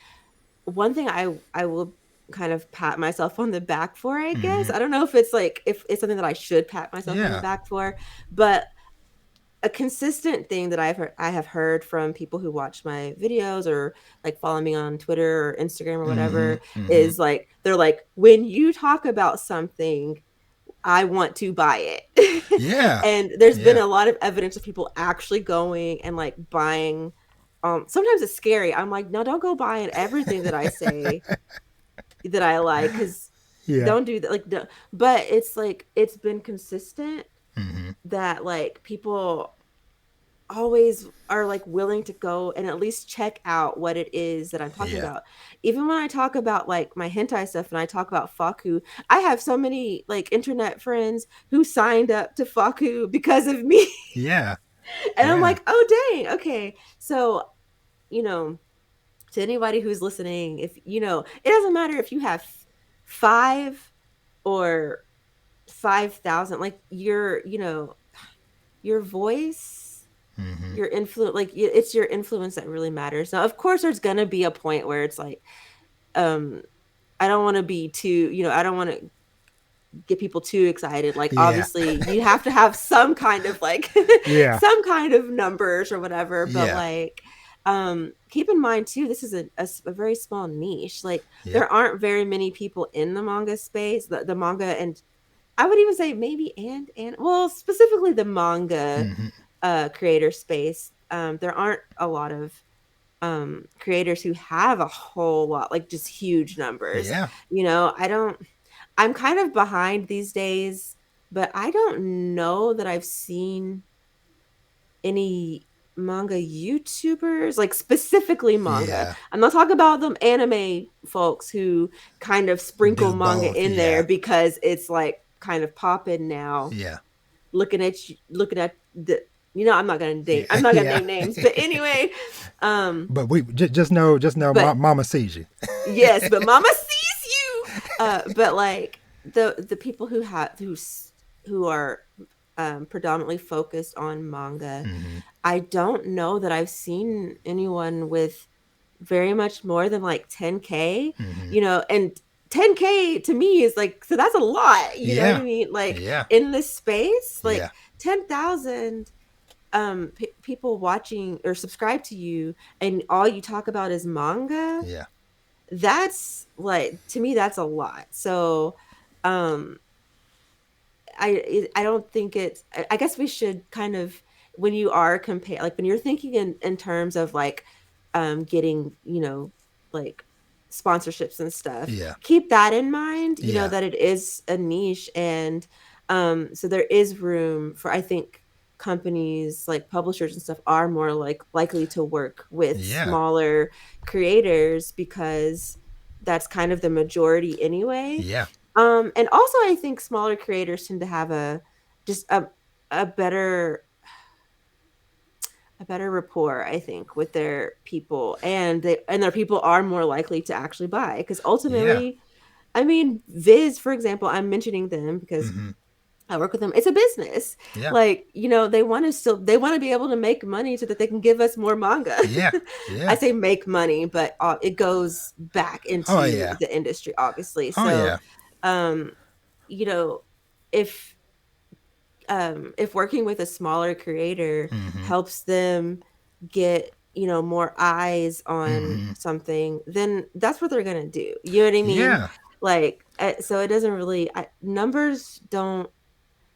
one thing I will kind of pat myself on the back for, I guess. Hmm. I don't know if it's like if it's something that I should pat myself on the Yeah. back for, but a consistent thing that I have heard from people who watch my videos or like follow me on Twitter or Instagram or Hmm. whatever Hmm. is like they're like when you talk about something I want to buy it. Yeah. And there's been Yeah. a lot of evidence of people actually going and like buying. Sometimes it's scary. I'm like, no, don't go buying everything that I say that I like because Yeah. don't do that. Like, but it's like it's been consistent Hmm. that like people always are like willing to go and at least check out what it is that I'm talking Yeah. about. Even when I talk about like my hentai stuff and I talk about Faku, I have so many like internet friends who signed up to Faku because of me. Yeah. And I'm Yeah. like, oh dang, okay. So, you know, to anybody who's listening, if it doesn't matter if you have five or 5,000, like your voice, Hmm. your influence, like it's your influence that really matters. Now, of course, there's gonna be a point where it's like, um, I don't want to be too, I don't want to get people too excited. Like, Yeah. obviously, you have to have some kind of like, Yeah. some kind of numbers or whatever. But Yeah. like, keep in mind too, this is a very small niche. Like, Yeah. there aren't very many people in the manga space, the manga, and I would even say maybe and well, specifically the manga Hmm. creator space. There aren't a lot of creators who have a whole lot, like just huge numbers. Yeah. I don't, I'm kind of behind these days, but I don't know that I've seen any manga YouTubers, like specifically manga. Yeah. I'm not talking about them anime folks who kind of sprinkle Do manga both. in there Yeah. because it's like kind of popping now. Yeah. Looking at the Yeah. I'm not gonna Yeah. name names, but anyway, um, But we just know but mama sees you. yes, but mama sees you. But like the people who are predominantly focused on manga, Hmm. I don't know that I've seen anyone with very much more than like 10K, Hmm. and 10K to me is like, so that's a lot, you know what I Yeah. mean? Like Yeah. in this space, Yeah. like 10,000 people watching or subscribe to you and all you talk about is manga. Yeah. That's like, to me that's a lot. So um I don't think it's, I guess we should kind of, when you are compare, like when you're thinking in terms of like getting, like sponsorships and stuff, Yeah. keep that in mind, Yeah. that it is a niche. And so there is room for, I think, companies like publishers and stuff are more like likely to work with Yeah. smaller creators because that's kind of the majority anyway. Yeah. And also I think smaller creators tend to have just a better a better rapport, I think, with their people, and their people are more likely to actually buy because Yeah. ultimately, I mean, Viz, for example, I'm mentioning them because Mm-hmm. I work with them. It's a business. Yeah. Like, they want to be able to make money so that they can give us more manga. Yeah. I Yeah. say make money, but it goes back Oh into yeah. the industry, obviously. Oh So, yeah. um, you know, if if working with a smaller creator Mm-hmm. helps them get more eyes on Mm-hmm. something, then that's what they're gonna do. You know what I mean? Yeah. Like, so it doesn't really numbers don't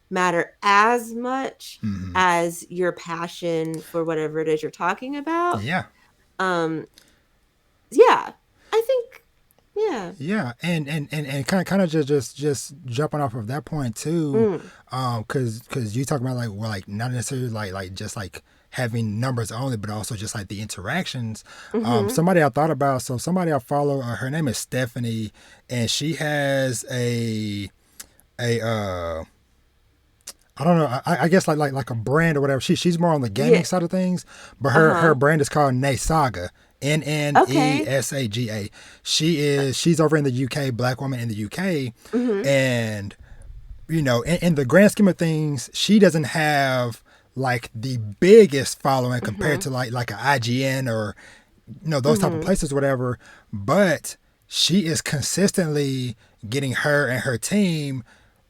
matter as much Mm-hmm. as your passion for whatever it is you're talking about. Yeah. um yeah, I think, yeah. Yeah, and kind of just jumping off of that point too, Mm, because you talk about like well like not necessarily like just like having numbers only, but also just like the interactions. mm-hmm. Somebody I thought about, so somebody I follow, her name is Stephanie, and she has a I don't know. I guess like a brand or whatever. She's more on the gaming Yeah. side of things, but her Uh-huh. brand is called Nesaga. Okay. Nnesaga. She's over in the UK, black woman in the UK, Mm-hmm. and in the grand scheme of things, she doesn't have like the biggest following compared Mm-hmm. to like an IGN or those type of Mm-hmm. places, whatever. But she is consistently getting her and her team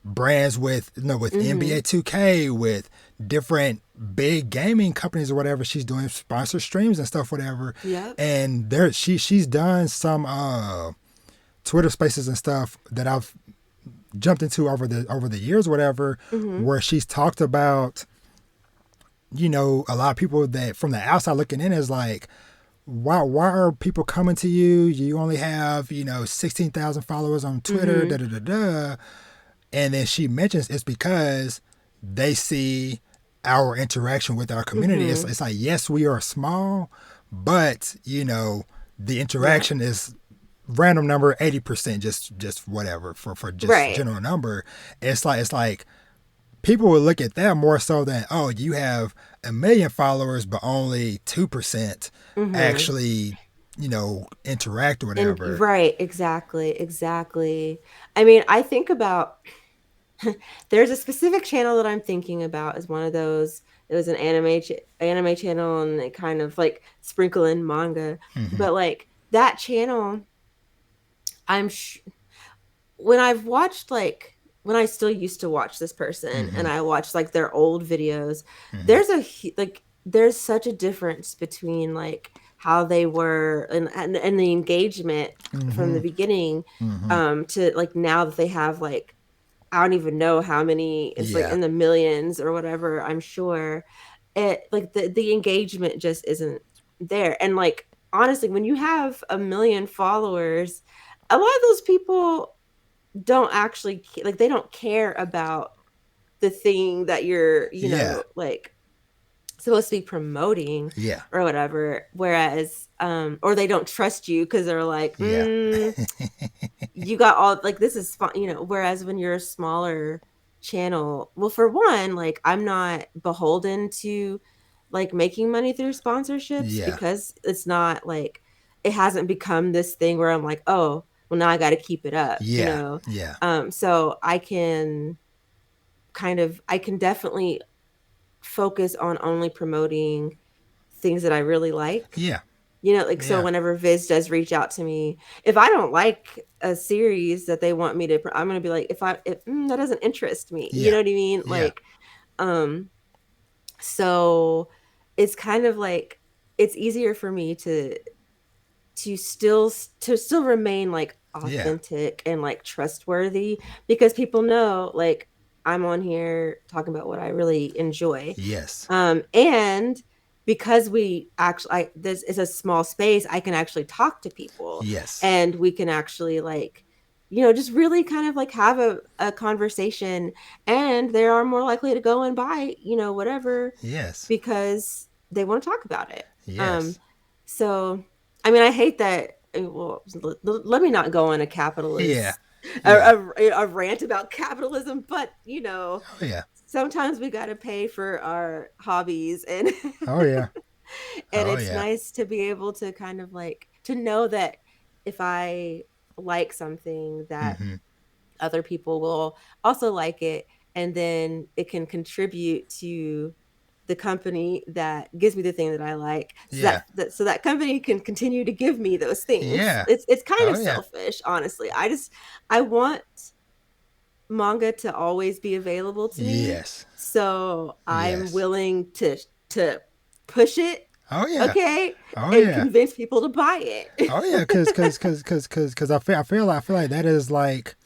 brands with with Mm-hmm. NBA 2K, with different big gaming companies or whatever. She's doing sponsor streams and stuff, whatever. Yep. And there she's done some Twitter Spaces and stuff that I've jumped into over the years, whatever, Mm-hmm. where she's talked about a lot of people that from the outside looking in is like, why are people coming to you? You only have 16,000 followers on Twitter, Mm-hmm. da da da da. And then she mentions it's because they see our interaction with our community. Mm-hmm. It's like, yes, we are small, but the Yeah. interaction is random number 80%, just whatever for just Right. general number. It's like people will look at that more so than, oh, you have a million followers but only 2% Mm-hmm. actually interact or And whatever. right, exactly, exactly. I mean, I think about there's a specific channel that I'm thinking about as one of those. It was an anime channel, and they kind of like sprinkle in manga. Hmm. But like that channel, I'm when I've watched like when I still used to watch this person and Hmm. I watched like their old videos, Hmm. there's such a difference between like how they were and the engagement from Hmm. the beginning Hmm. to like now that they have like I don't even know how many, it's like Yeah. in the millions or whatever, I'm sure. It like the engagement just isn't there. And like honestly, when you have a million followers, a lot of those people don't actually like they don't care about the thing that you're, Yeah. like supposed to be promoting Yeah. or whatever. Whereas or they don't trust you because they're like, Yeah. you got all like this is fun, whereas when you're a smaller channel, well, for one, like I'm not beholden to like making money through sponsorships Yeah. because it's not like it hasn't become this thing where I'm like, oh, well now I got to keep it up, Yeah. Yeah. so I can definitely focus on only promoting things that I really like. Yeah. Like so Yeah. whenever Viz does reach out to me, if I don't like a series that they want me to, I'm gonna be like, if that doesn't interest me, you Yeah. know what I mean? Yeah. Like, um, so it's kind of like it's easier for me to still remain like Yeah. authentic and like trustworthy because people know like I'm on here talking about what I really enjoy. Yes. And because this is a small space, I can actually talk to people Yes. and we can actually like, just really kind of like have a conversation, and they are more likely to go and buy, whatever, Yes. because they want to talk about it. Um, Yes. so I mean, I hate that. Well, let me not go on a Yeah. capitalist Yeah. a rant about capitalism, but Oh yeah. sometimes we got to pay for our hobbies and Oh yeah. And Oh it's yeah. nice to be able to kind of like to know that if I like something that Mm-hmm. other people will also like it, and then it can contribute to the company that gives me the thing that I like, so Yeah. that company can continue to give me those things. Yeah. It's kind Oh of yeah. selfish, honestly. I want manga to always be available to me, Yes. so I'm Yes. willing to push it, Oh yeah. okay, Oh and yeah. convince people to buy Oh yeah. Cause I feel like that is like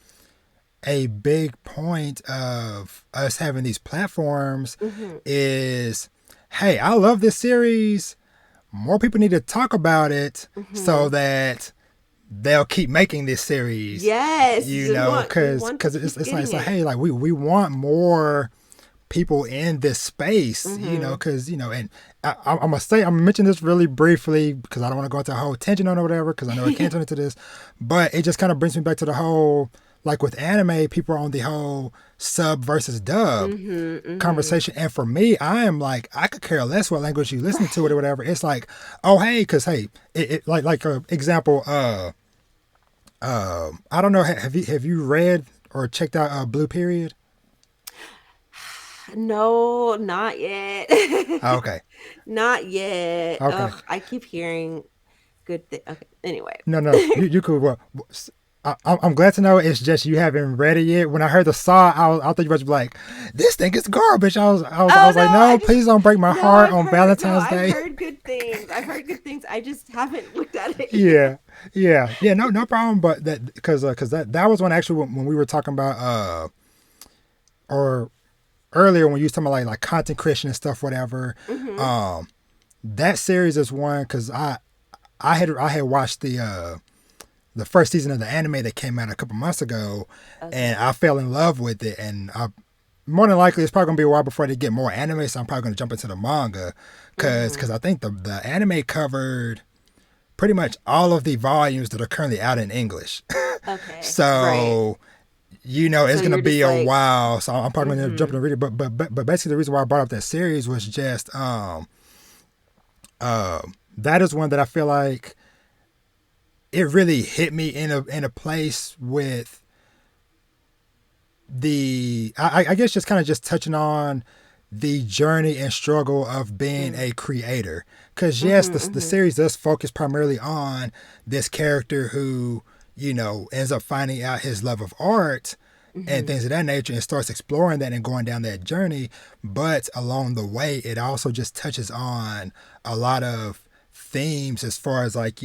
a big point of us having these platforms it. Hmm. is, hey, I love this series. More people need to talk about it so Hmm. that they'll keep making this series. Yes, You we know, want we because want to it's, keep it's like getting it's like it. hey, like we want more people in this space, Hmm. because and I'm gonna say I'm gonna mention this really briefly because I don't want to go into a whole tangent on it or whatever because I know it can turn into this, but it just kind of brings me back to the whole like with anime, people are on the whole sub versus dub Hmm. Hmm. conversation, and for me, I am like I could care less what language you listen to it or Right. whatever. It's like oh hey, because hey, it like example I don't know have you read or checked out Blue Period? No, not yet. Okay. Not yet. Okay. Ugh, I keep hearing good thing. Okay. Anyway. No. You could. Well, I'm glad to know it's just you haven't read it yet. When I heard the saw, I thought you were like, "This thing is garbage." I Oh was no, like, I "No, just please don't break my no, heart on Valentine's I've Day." heard good things. I've heard good things. I just haven't looked at it yet. Yeah, yeah. No problem. But that because that was when actually when we were talking about or earlier when you was talking about like content creation and stuff, whatever. Hmm. Um, that series is one because I had watched the first season of the anime that came out a couple months ago, and Okay. I fell in love with it. And more than likely, it's probably gonna be a while before they get more anime, so I'm probably gonna jump into the manga, cause Hmm. I think the anime covered pretty much all of the volumes that are currently out in English. Okay. Right. So So it's gonna you're be just a like, while. So I'm probably gonna jump hmm. in and read it. But basically, the reason why I brought up that series was just that is one that I feel like it really hit me in a place with I guess just kind of just touching on the journey and struggle of being Hmm. a creator. Because yes, Hmm. the Hmm. series does focus primarily on this character who ends up finding out his love of art and Hmm. things of that nature and starts exploring that and going down that journey. But along the way, it also just touches on a lot of themes as far as like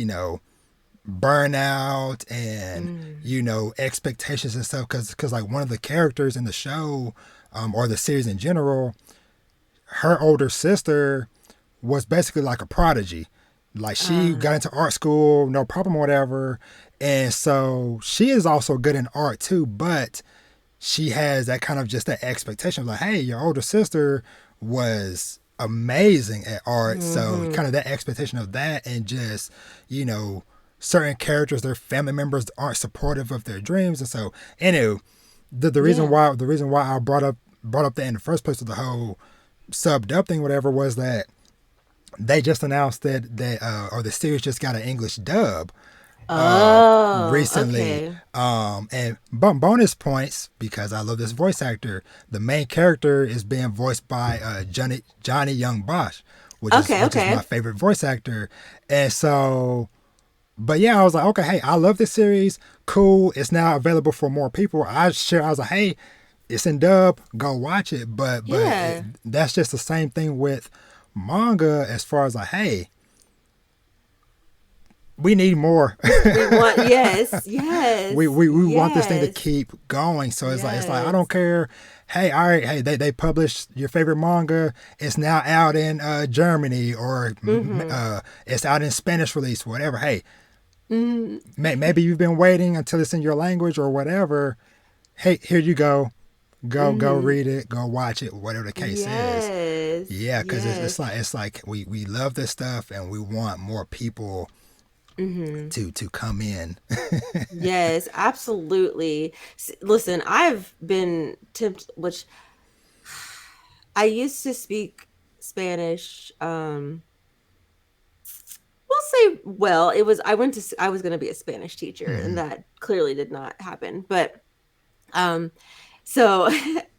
burnout and Hmm. expectations and stuff because like one of the characters in the show or the series in general, her older sister was basically like a prodigy. Like she got Uh, into art school, no problem or whatever, and so she is also good in art too, but she has that kind of just that expectation of like, hey, your older sister was amazing at art, so hmm. kind of that expectation of that, and just you know certain characters, their family members aren't supportive of their dreams, and so anyway, the reason Yeah. why I brought up that in the first place with the whole sub dub thing, whatever, was that they just announced that or the series just got an English dub Oh, recently. okay. And bonus points because I love this voice actor. The main character is being voiced by Johnny Young Bosch, Okay, which is my okay. favorite voice actor. And so, but yeah, I was like, okay, hey, I love this series. Cool, it's now available for more people. I was like, hey, it's in dub. Go watch it. Yeah. That's just the same thing with manga as far as like, hey, we need more. We want yes, yes, We want this thing to yes, keep going. So it's like I don't yes. care. Hey, all right, hey, they published your favorite manga. It's now out in Germany or Mhm. it's out in Spanish release, whatever. Hey, Mm. maybe you've been waiting until it's in your language or whatever. Hey, here you go. Go Mhm. read it. Go watch it. Whatever the case is. Yes. Yeah, because Yes. it's like we love this stuff and we want more people Mhm. to come in. Yes, absolutely. Listen, I've been tempted, which I used to speak Spanish, we'll say, well, it was, I was going to be a Spanish teacher, and Hmm. that clearly did not happen. But um, so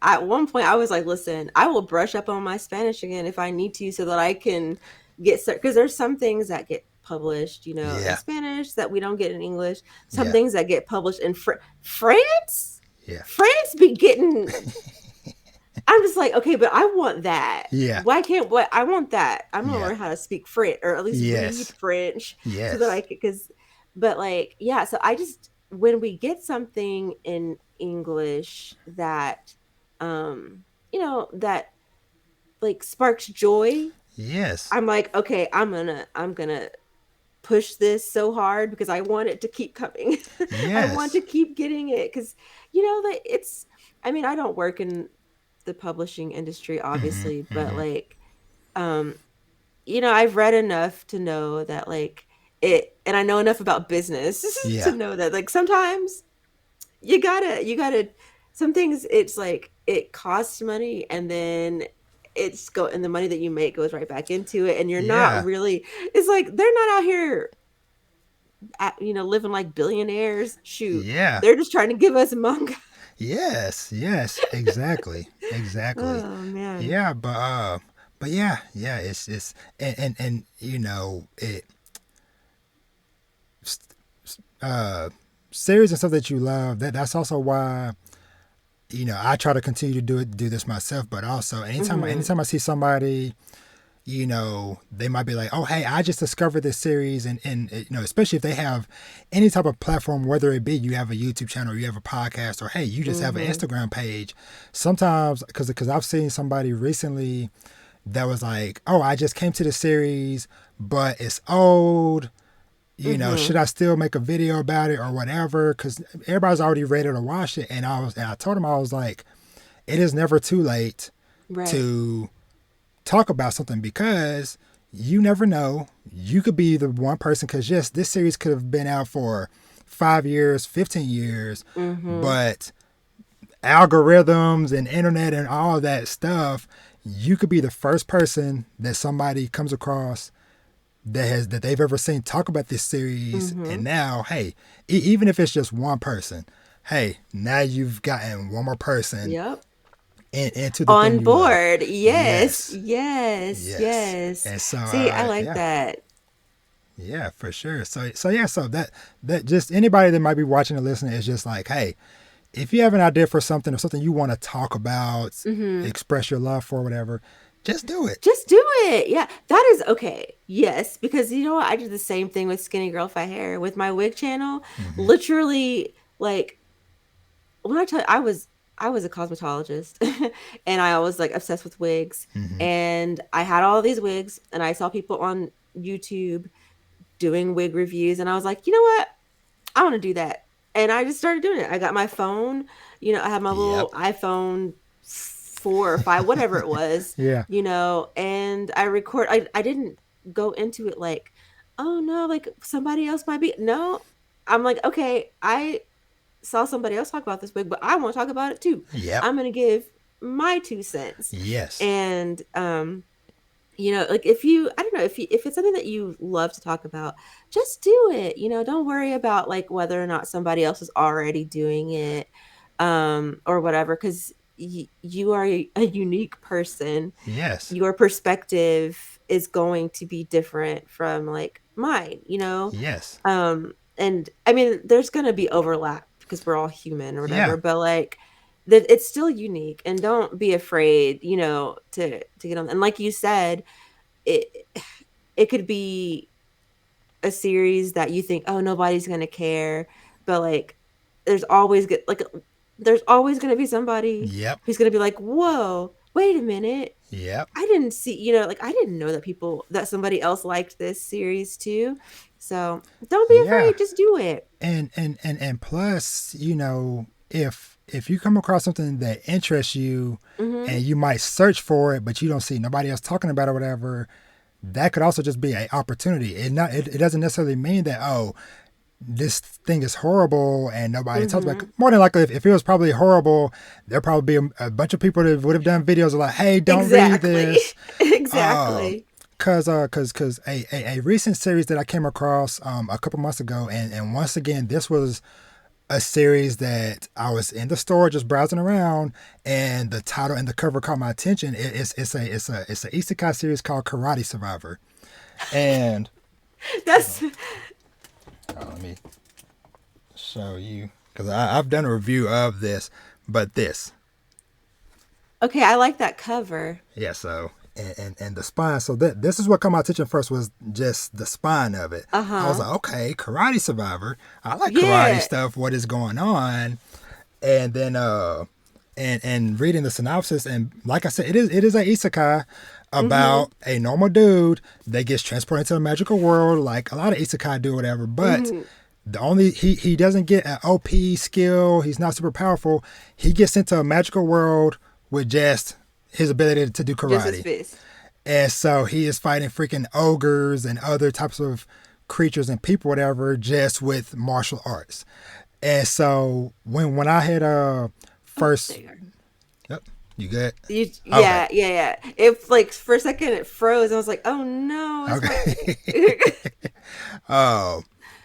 at one point I was like, listen, I will brush up on my Spanish again if I need to so that I can get started. Because there's some things that get published, in Yeah. Spanish that we don't get in English. Some Yeah. things that get published in France. Yeah. France be getting. I'm just like, okay, but I want that. Yeah. Why can't what I want that? I'm gonna Yeah. learn how to speak French or at least read Yes. French so that I Yes. could because but like yeah, so I just when we get something in English that that like sparks joy, Yes. I'm like, okay, I'm gonna push this so hard because I want it to keep coming. I want Yes. to keep getting it because that it's I mean, I don't work in the publishing industry Hmm. obviously, but Hmm. like um I've read enough to know that like it and I know enough about business to Yeah. know that like sometimes you gotta some things it's like it costs money and then and the money that you make goes right back into it and you're not Yeah. really it's like they're not out here living like billionaires. Shoot, Yeah. they're just trying to give us manga. Yes. Yes. Exactly. Exactly. Oh man. Yeah. But yeah. Yeah. It's and it uh series and stuff that you love. That's also why I try to continue to do this myself. But also Hmm. anytime I see somebody, they might be like, oh, hey, I just discovered this series. And especially if they have any type of platform, whether it be you have a YouTube channel, or you have a podcast, or hey, you just have an Hmm. Instagram page. Sometimes, because I've seen somebody recently that was like, oh, I just came to the series, but it's old. Should Hmm. I still make a video about it or whatever? Because everybody's already ready to watch it. And I told him, I was like, it is never too late Right. to talk about something, because you never know. You could be the one person, because yes, this series could have been out for 5 years, 15 years, Hmm. but algorithms and internet and all that stuff, you could be the first person that somebody comes across that they've ever seen talk about this series. And Hmm. now, hey, even if it's just one person, hey, now you've gotten one more person Yep. into the thing On you love. board. Yes. Yes. Yes. Yes. Yes. And so See, I like yeah. that. Yeah, for sure. So yeah, so that just anybody that might be watching and listening is just like, hey, if you have an idea for something, or something you want to talk about, Hmm. express your love for, whatever, just do it. Just do it. Yeah. That is okay. Yes. Because you know what? I did the same thing with Skinny Girl Fat Hair with my wig channel. Hmm. Literally, like when I tell you I was a cosmetologist and I was like obsessed with wigs. Hmm. And I had all these wigs and I saw people on YouTube doing wig reviews and I was like, you know what? I want to do that. And I just started doing it. I got my phone, I had my little Yep. iPhone 4 or 5, whatever it was, Yeah. and I didn't go into it like, oh no, like somebody else might be. No, I'm like, okay, I saw somebody else talk about this wig, but I want to talk about it too. Yep. I'm going to give my 2 cents. Yes. And, like I don't know, if it's something that you love to talk about, just do it. Don't worry about like whether or not somebody else is already doing it, or whatever, because you are a unique person. Yes. Your perspective is going to be different from like mine. Yes. And I mean, there's going to be overlap because we're all human or Yeah. whatever, but like that it's still unique and don't be afraid, to get on. And like you said, it it could be a series that you think, oh, nobody's going to care, but like there's always get like there's always going to be somebody Yep. who's going to be like, "Whoa, wait a minute. Yep. I didn't see, like I didn't know that somebody else liked this series too." So, don't be Yeah. afraid, just do it. And plus, if you come across something that interests you, Mhm. and you might search for it, but you don't see nobody else talking about it or whatever, that could also just be an opportunity. It doesn't necessarily mean that, oh, this thing is horrible and nobody talks about it. Mhm. More than likely, if it was probably horrible, there'd probably be a bunch of people that would have done videos like, hey, don't read Exactly. this. Um, Exactly. cause a recent series that I came across a couple months ago, and once again this was a series that I was in the store just browsing around, and the title and the cover caught my attention. It's a isekai series called Karate Survivor, and That's let me show you because I've done a review of this, but this okay. I like that cover. yeah so. And the spine. So this is what caught my attention first was just the spine of it. Uh I was huh. like, okay, Karate Survivor. I like karate Yeah. stuff. What is going on? And then and reading the synopsis, and like I said, it is a isekai Mm-hmm. about a normal dude that gets transported into a magical world like a lot of isekai do, whatever. But Mm-hmm. the only he doesn't get an OP skill. He's not super powerful. He gets into a magical world with just his ability to do Just his karate. fist. And so he is fighting freaking ogres and other types of creatures and people, whatever, just with martial arts. And so when I had Oh, there first, you are. yep, you good? Okay, Yeah, yeah, yeah. If like for a second it froze, I was like, "Oh no, it's my." okay. Oh,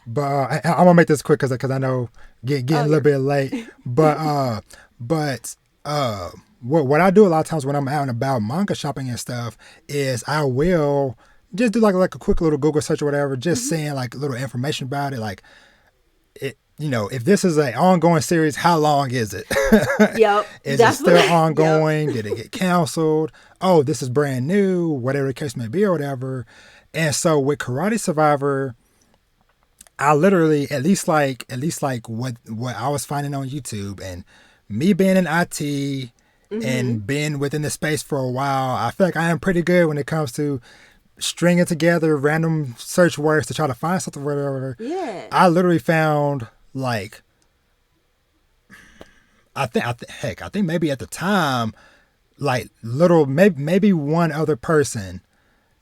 but I'm gonna make this quick because I know getting Oh, a little you're. bit late. But but what I do a lot of times when I'm out and about manga shopping and stuff is I will just do like a quick little Google search or whatever, just Mhm. saying like a little information about it, like it. If this is an ongoing series, how long is it? Yep, Is it that's what. still Yep. ongoing? Did it get canceled? Oh, this is brand new, whatever the case may be, or whatever. And so with Karate Survivor, I literally at least like what I was finding on YouTube, and me being in IT Hmm. and being within the space for a while, I feel like I am pretty good when it comes to stringing together random search words to try to find something, whatever. Yeah. I literally found like I think maybe at the time like little maybe one other person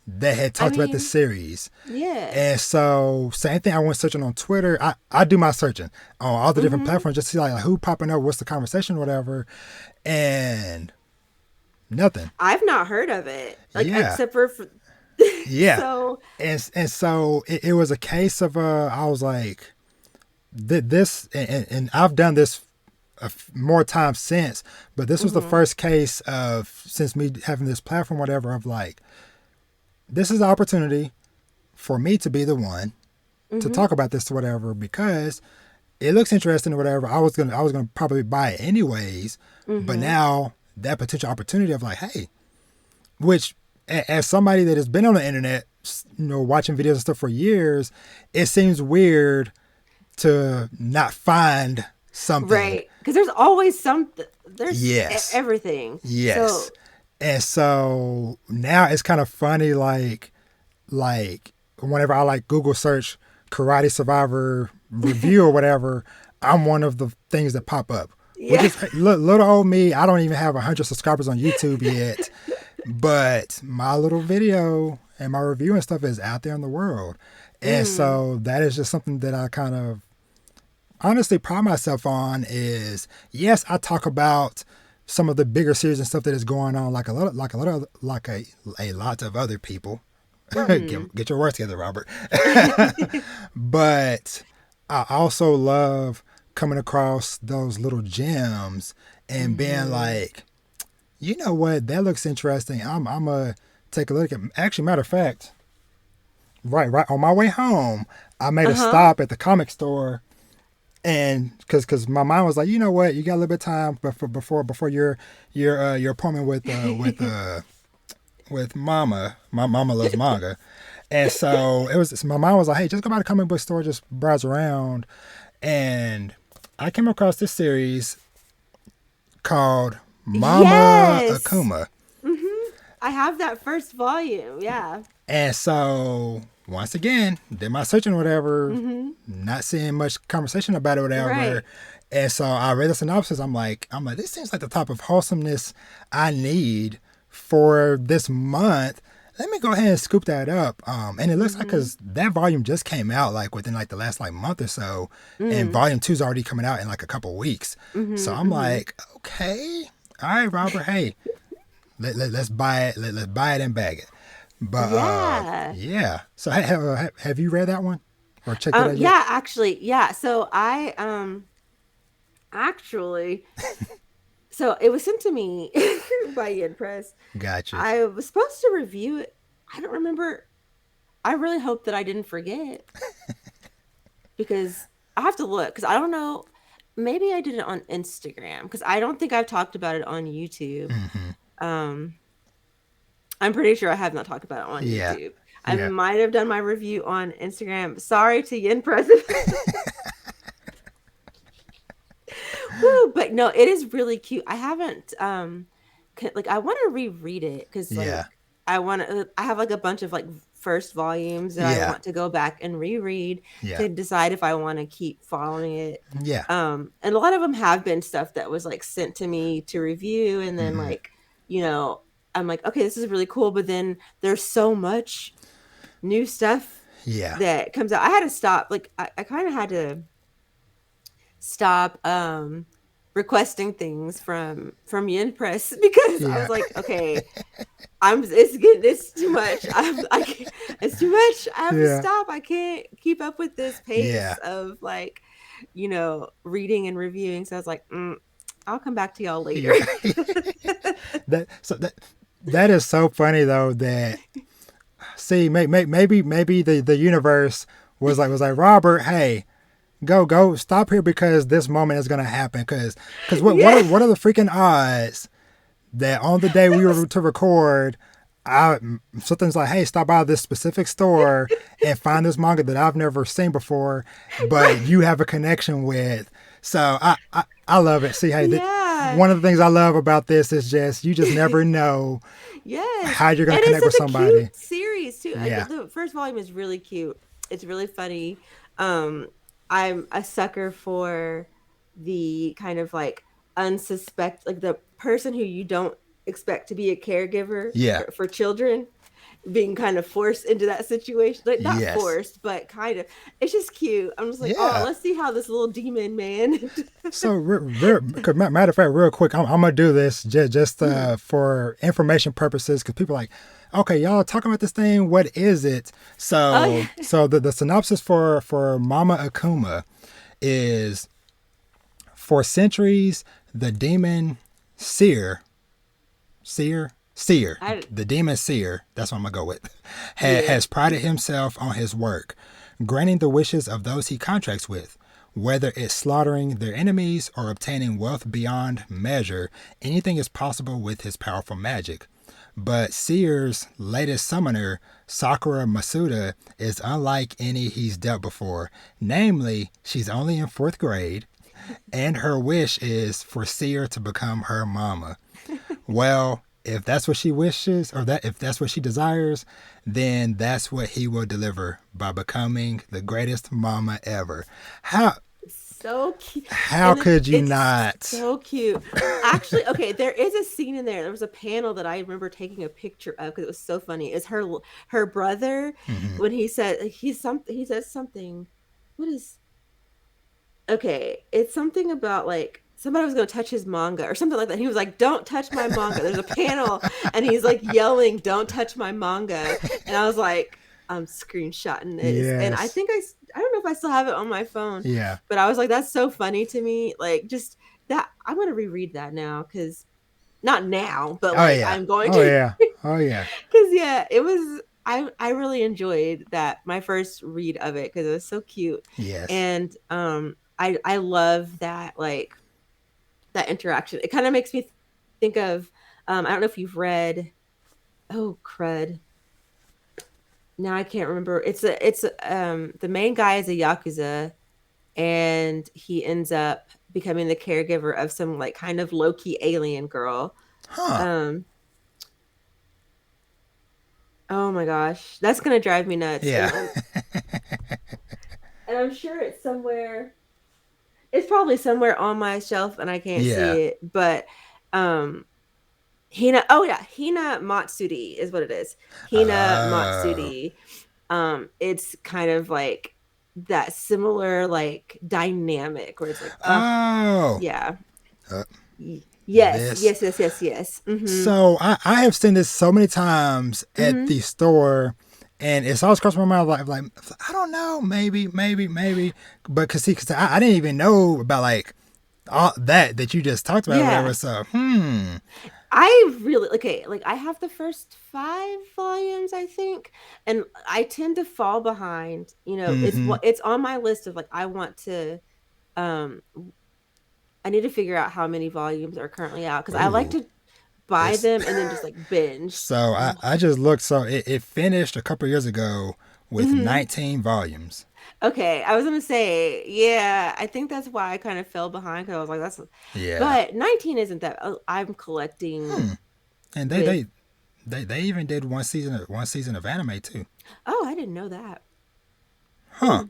that had I talked about the mean, series. yeah. And so same thing, I went searching on Twitter. I do my searching on all the different Hmm. platforms just to see like who popping up, what's the conversation, whatever. And nothing. I've not heard of it, like Yeah. except for Yeah. so. And so it was a case of I was like this and I've done this more times since, but this was the Hmm. first case of since me having this platform, whatever, of like this is the opportunity for me to be the one to Hmm. talk about this to whatever because it looks interesting or whatever. I was gonna probably buy it anyways, but Hmm. now that potential opportunity of like, hey, which as somebody that has been on the internet, watching videos and stuff for years, it seems weird to not find something. Right, because there's always something. There's Yes, everything. yes, So. and so now it's kind of funny, like whenever I like Google search Karate Survivor review or whatever, I'm one of the things that pop up. Which Yeah. is little old me. I don't even have 100 subscribers on YouTube yet, but my little video and my review and stuff is out there in the world, and Mm. so that is just something that I kind of honestly pride myself on. Is yes, I talk about some of the bigger series and stuff that is going on, like a lot of other people. Hmm. Get your words together, Robert. But I also love coming across those little gems and being Hmm. like, you know what, that looks interesting. I'm gonna take a look at. Actually, matter of fact, right on my way home, I made Uh a huh. stop at the comic store, and because my mind was like, you know what, you got a little bit of time before your appointment with Mama loves manga. And so it was. My mom was like, "Hey, just go by the comic book store, just browse around." And I came across this series called Mama Yes. Akuma. Hmm. I have that first volume. Yeah. And so once again, did my searching, or whatever, Hmm. not seeing much conversation about it, or whatever. Right. And so I read the synopsis. I'm like, this seems like the type of wholesomeness I need for this month. Let me go ahead and scoop that up. And it looks like Hmm. because that volume just came out like within like the last like month or so, and Mm. volume two's already coming out in like a couple weeks. So Hmm. I'm Hmm. like, okay, all right, Robert, hey, let's buy it. Let's buy it and bag it. But Yeah. yeah. So have you read that one or checked it out yet? Yeah, actually, yeah. So I actually so it was sent to me by Yen Press. Gotcha. I was supposed to review it. I don't remember. I really hope that I didn't forget because I have to look because I don't know. Maybe I did it on Instagram because I don't think I've talked about it on YouTube. Hmm. Um, I'm pretty sure I have not talked about it on Yeah. YouTube. I Yeah. might have done my review on Instagram. Sorry to Yin President. Woo, but no, it is really cute. I haven't like I want to reread it because Yeah. like I have like a bunch of like first volumes that I Yeah. want to go back and reread Yeah. to decide if I want to keep following it. Yeah. And a lot of them have been stuff that was like sent to me to review and then Hmm. like, you know, I'm like, okay, this is really cool, but then there's so much new stuff Yeah. that comes out. I had to stop. Like I kind of had to stop requesting things from Yin Press because I Yeah. was like, okay, it's too much. I can't, it's too much. I have to Yeah. stop. I can't keep up with this pace Yeah. of like, reading and reviewing. So I was like, I'll come back to y'all later. Yeah. That is so funny though. That see, maybe the universe was like Robert, hey, go stop here because this moment is gonna happen. Because Yeah. what are the freaking odds that on the day That we were was to record, I something's like, hey, stop by this specific store and find this manga that I've never seen before, but right. you have a connection with. So I love it. See, hey, Yeah. one of the things I love about this is just you just never know Yes, how you're gonna and it's connect with such a somebody. cute series too. Yeah, The first volume is really cute. It's really funny. Um, I'm a sucker for the kind of like unsuspect, like the person who you don't expect to be a caregiver yeah, for children being kind of forced into that situation. Like not yes, forced, but kind of. It's just cute. I'm just like, oh, yeah. let's see how this little demon man. So, matter of fact, real quick, I'm gonna do this just Mhm. for information purposes, because people are like, okay, y'all talking about this thing. What is it? Oh So, yeah, the synopsis for Mama Akuma is: for centuries, the demon seer, seer, I the demon seer. That's what I'm gonna go with. yeah. Has prided himself on his work, granting the wishes of those he contracts with. Whether it's slaughtering their enemies or obtaining wealth beyond measure, anything is possible with his powerful magic. But Seer's latest summoner, Sakura Masuda, is unlike any he's dealt before. Namely, she's only in fourth grade, and her wish is for Seer to become her mama. Well, if that's what she wishes, or that if that's what she desires, then that's what he will deliver by becoming the greatest mama ever. How So cute. how And then could you it's not? so cute. Actually, okay, there is a scene in there. There was a panel that I remember taking a picture of because it was so funny. Is her brother Hmm. when he says something. What is okay? It's something about like somebody was going to touch his manga or something like that. He was like, "Don't touch my manga." There's a panel and he's like yelling, "Don't touch my manga." And I was like, I'm screenshotting this. And Yes. I don't know if I still have it on my phone, Yeah. but I was like, that's so funny to me. Like just that I'm going to reread that now cuz not now, but Oh like yeah. I'm going Oh to yeah. Oh yeah. cuz yeah, it was I really enjoyed that my first read of it cuz it was so cute. Yes. And I love that like that interaction. It kind of makes me think of I don't know if you've read oh crud. Now I can't remember. The main guy is a yakuza and he ends up becoming the caregiver of some like kind of low-key alien girl. Huh. Um oh my gosh, that's going to drive me nuts Yeah. and I'm sure it's somewhere. It's probably somewhere on my shelf and I can't see Yeah. it, but um Hina, oh yeah, Hina Matsuri is what it is. Hina Oh. Matsuri. It's kind of like that similar like dynamic where it's like, oh Oh. yeah, Uh, Yes, this. yes, yes, yes, yes. Mm-hmm. So I have seen this so many times at Mm-hmm. the store, and it's always crossed my mind like I don't know, maybe, but cause I didn't even know about like all that you just talked about or Yeah. whatever. So I really okay, like I have the first 5 volumes, I think, and I tend to fall behind. mm-hmm. It's on my list of like I want to um I need to figure out how many volumes are currently out because I like Ooh, to buy it's them and then just like binge. so I just looked. So it finished a couple years ago with Hmm. 19 volumes. Okay, I was gonna say, yeah, I think that's why I kind of fell behind because I was like, Yeah. but 19 isn't that. I'm collecting Hmm. And with. they even did one season of anime too. Oh, I didn't know that. Huh. Hmm.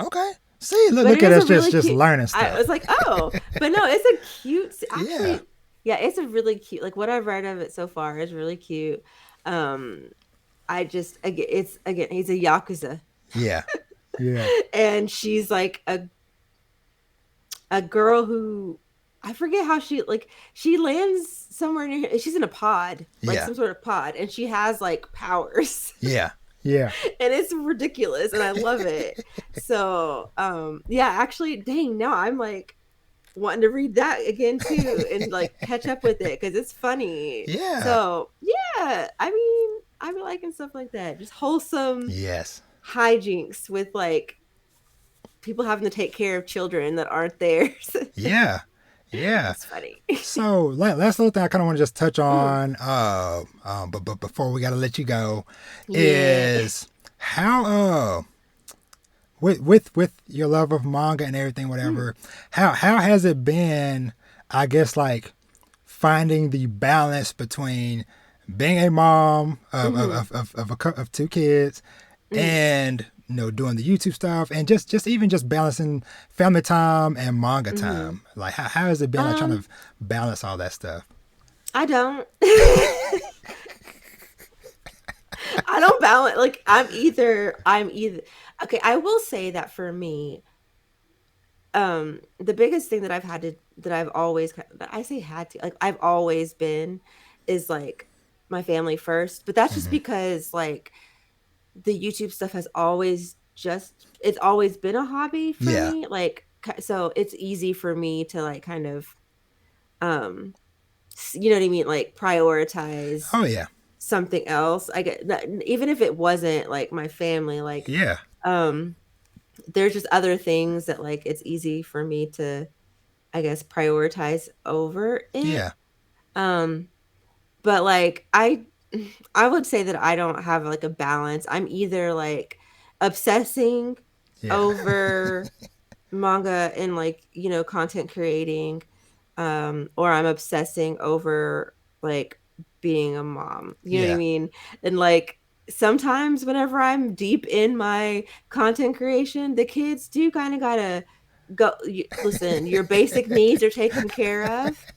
Okay. See, But it look at is us a really just cute. learning I stuff. was like, oh, but no, it's a cute. Yeah. Actually, yeah, it's a really cute. Like what I've read of it so far is really cute. Um, I just again, it's again, he's a yakuza, Yeah. Yeah. and she's like a girl who I forget how she lands somewhere near. She's in a pod, like Yeah. some sort of pod, and she has like powers. Yeah. Yeah. And it's ridiculous and I love it. So yeah, actually dang, now I'm like wanting to read that again too and like catch up with it because it's funny. Yeah. So yeah, I mean, I'm liking stuff like that. Just wholesome Yes. hijinks with like people having to take care of children that aren't theirs. Yeah. Yeah. It's funny. So last little thing I kind of want to just touch Mm, on, but before we gotta let you go, yeah. is how with your love of manga and everything, Mm, whatever, how has it been? I guess like finding the balance between being a mom mm-hmm, of two kids mm, and doing the YouTube stuff and just even just balancing family time and manga mm-hmm. time. Like how has it been like trying um to balance all that stuff? I don't. I don't balance like I'm either okay, I will say that for me, the biggest thing that I've always that I say had to, like I've always been is like my family first, but that's just Hmm. because like the YouTube stuff has always just it's always been a hobby for Yeah. me. Like so it's easy for me to like kind of um you know what I mean, like prioritize Oh yeah. something else. I get that even if it wasn't like my family, like Yeah. um there's just other things that like it's easy for me to I guess prioritize over it. Yeah. Um but like I would say that I don't have like a balance. I'm either like obsessing Yeah. over manga and like, content creating, or I'm obsessing over like being a mom. You know what I Yeah. mean? And like sometimes whenever I'm deep in my content creation, the kids do kind of gotta listen, your basic needs are taken care of,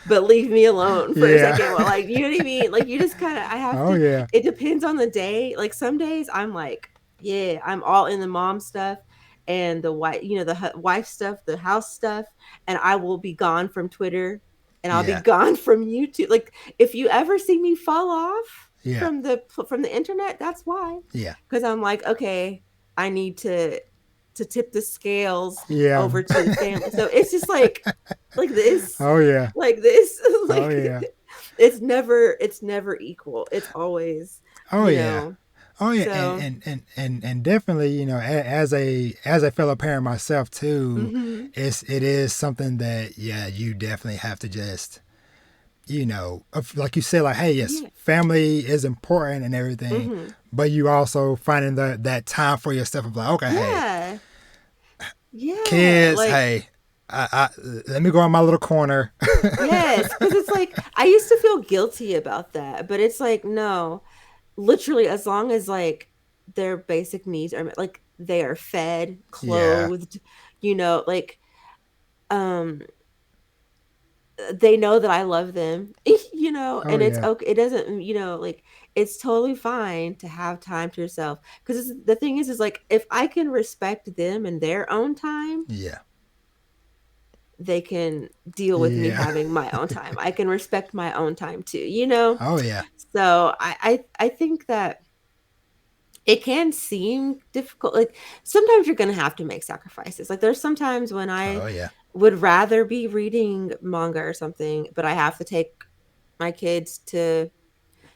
but leave me alone for a Yeah. second. Well, like, you know what I mean? Like, you just kind of, I have Oh to, yeah. it depends on the day. Like, some days I'm like, yeah, I'm all in the mom stuff and the wife, the wife stuff, the house stuff, and I will be gone from Twitter and I'll be Yeah. gone from YouTube. Like, if you ever see me fall off Yeah. from the internet, that's why. Yeah. Because I'm like, okay, I need to tip the scales Yeah. over to the family. So it's just like this, Oh yeah. like this, Oh like yeah. it's never equal. It's always, Oh you yeah. know. Oh yeah, So, and definitely, as a fellow parent myself too, mhm. it is something that yeah, you definitely have to just like you said, like hey, yes, Yeah. family is important and everything, Mhm. but you also finding that time for yourself of like okay, hey, Yeah. Yeah. kids, Like, hey, I let me go in my little corner. yes, because it's like I used to feel guilty about that, but it's like no, literally as long as like their basic needs are met, like they are fed, Yeah. clothed, like um they know that I love them, Oh and it's yeah. okay. It doesn't, like it's totally fine to have time to yourself. Because the thing is like if I can respect them and their own time, Yeah. they can deal with me Yeah. having my own time. I can respect my own time too, you know? Oh yeah. So I think that it can seem difficult. Like sometimes you're gonna have to make sacrifices. Like there's sometimes when I Oh yeah. would rather be reading manga or something, but I have to take my kids to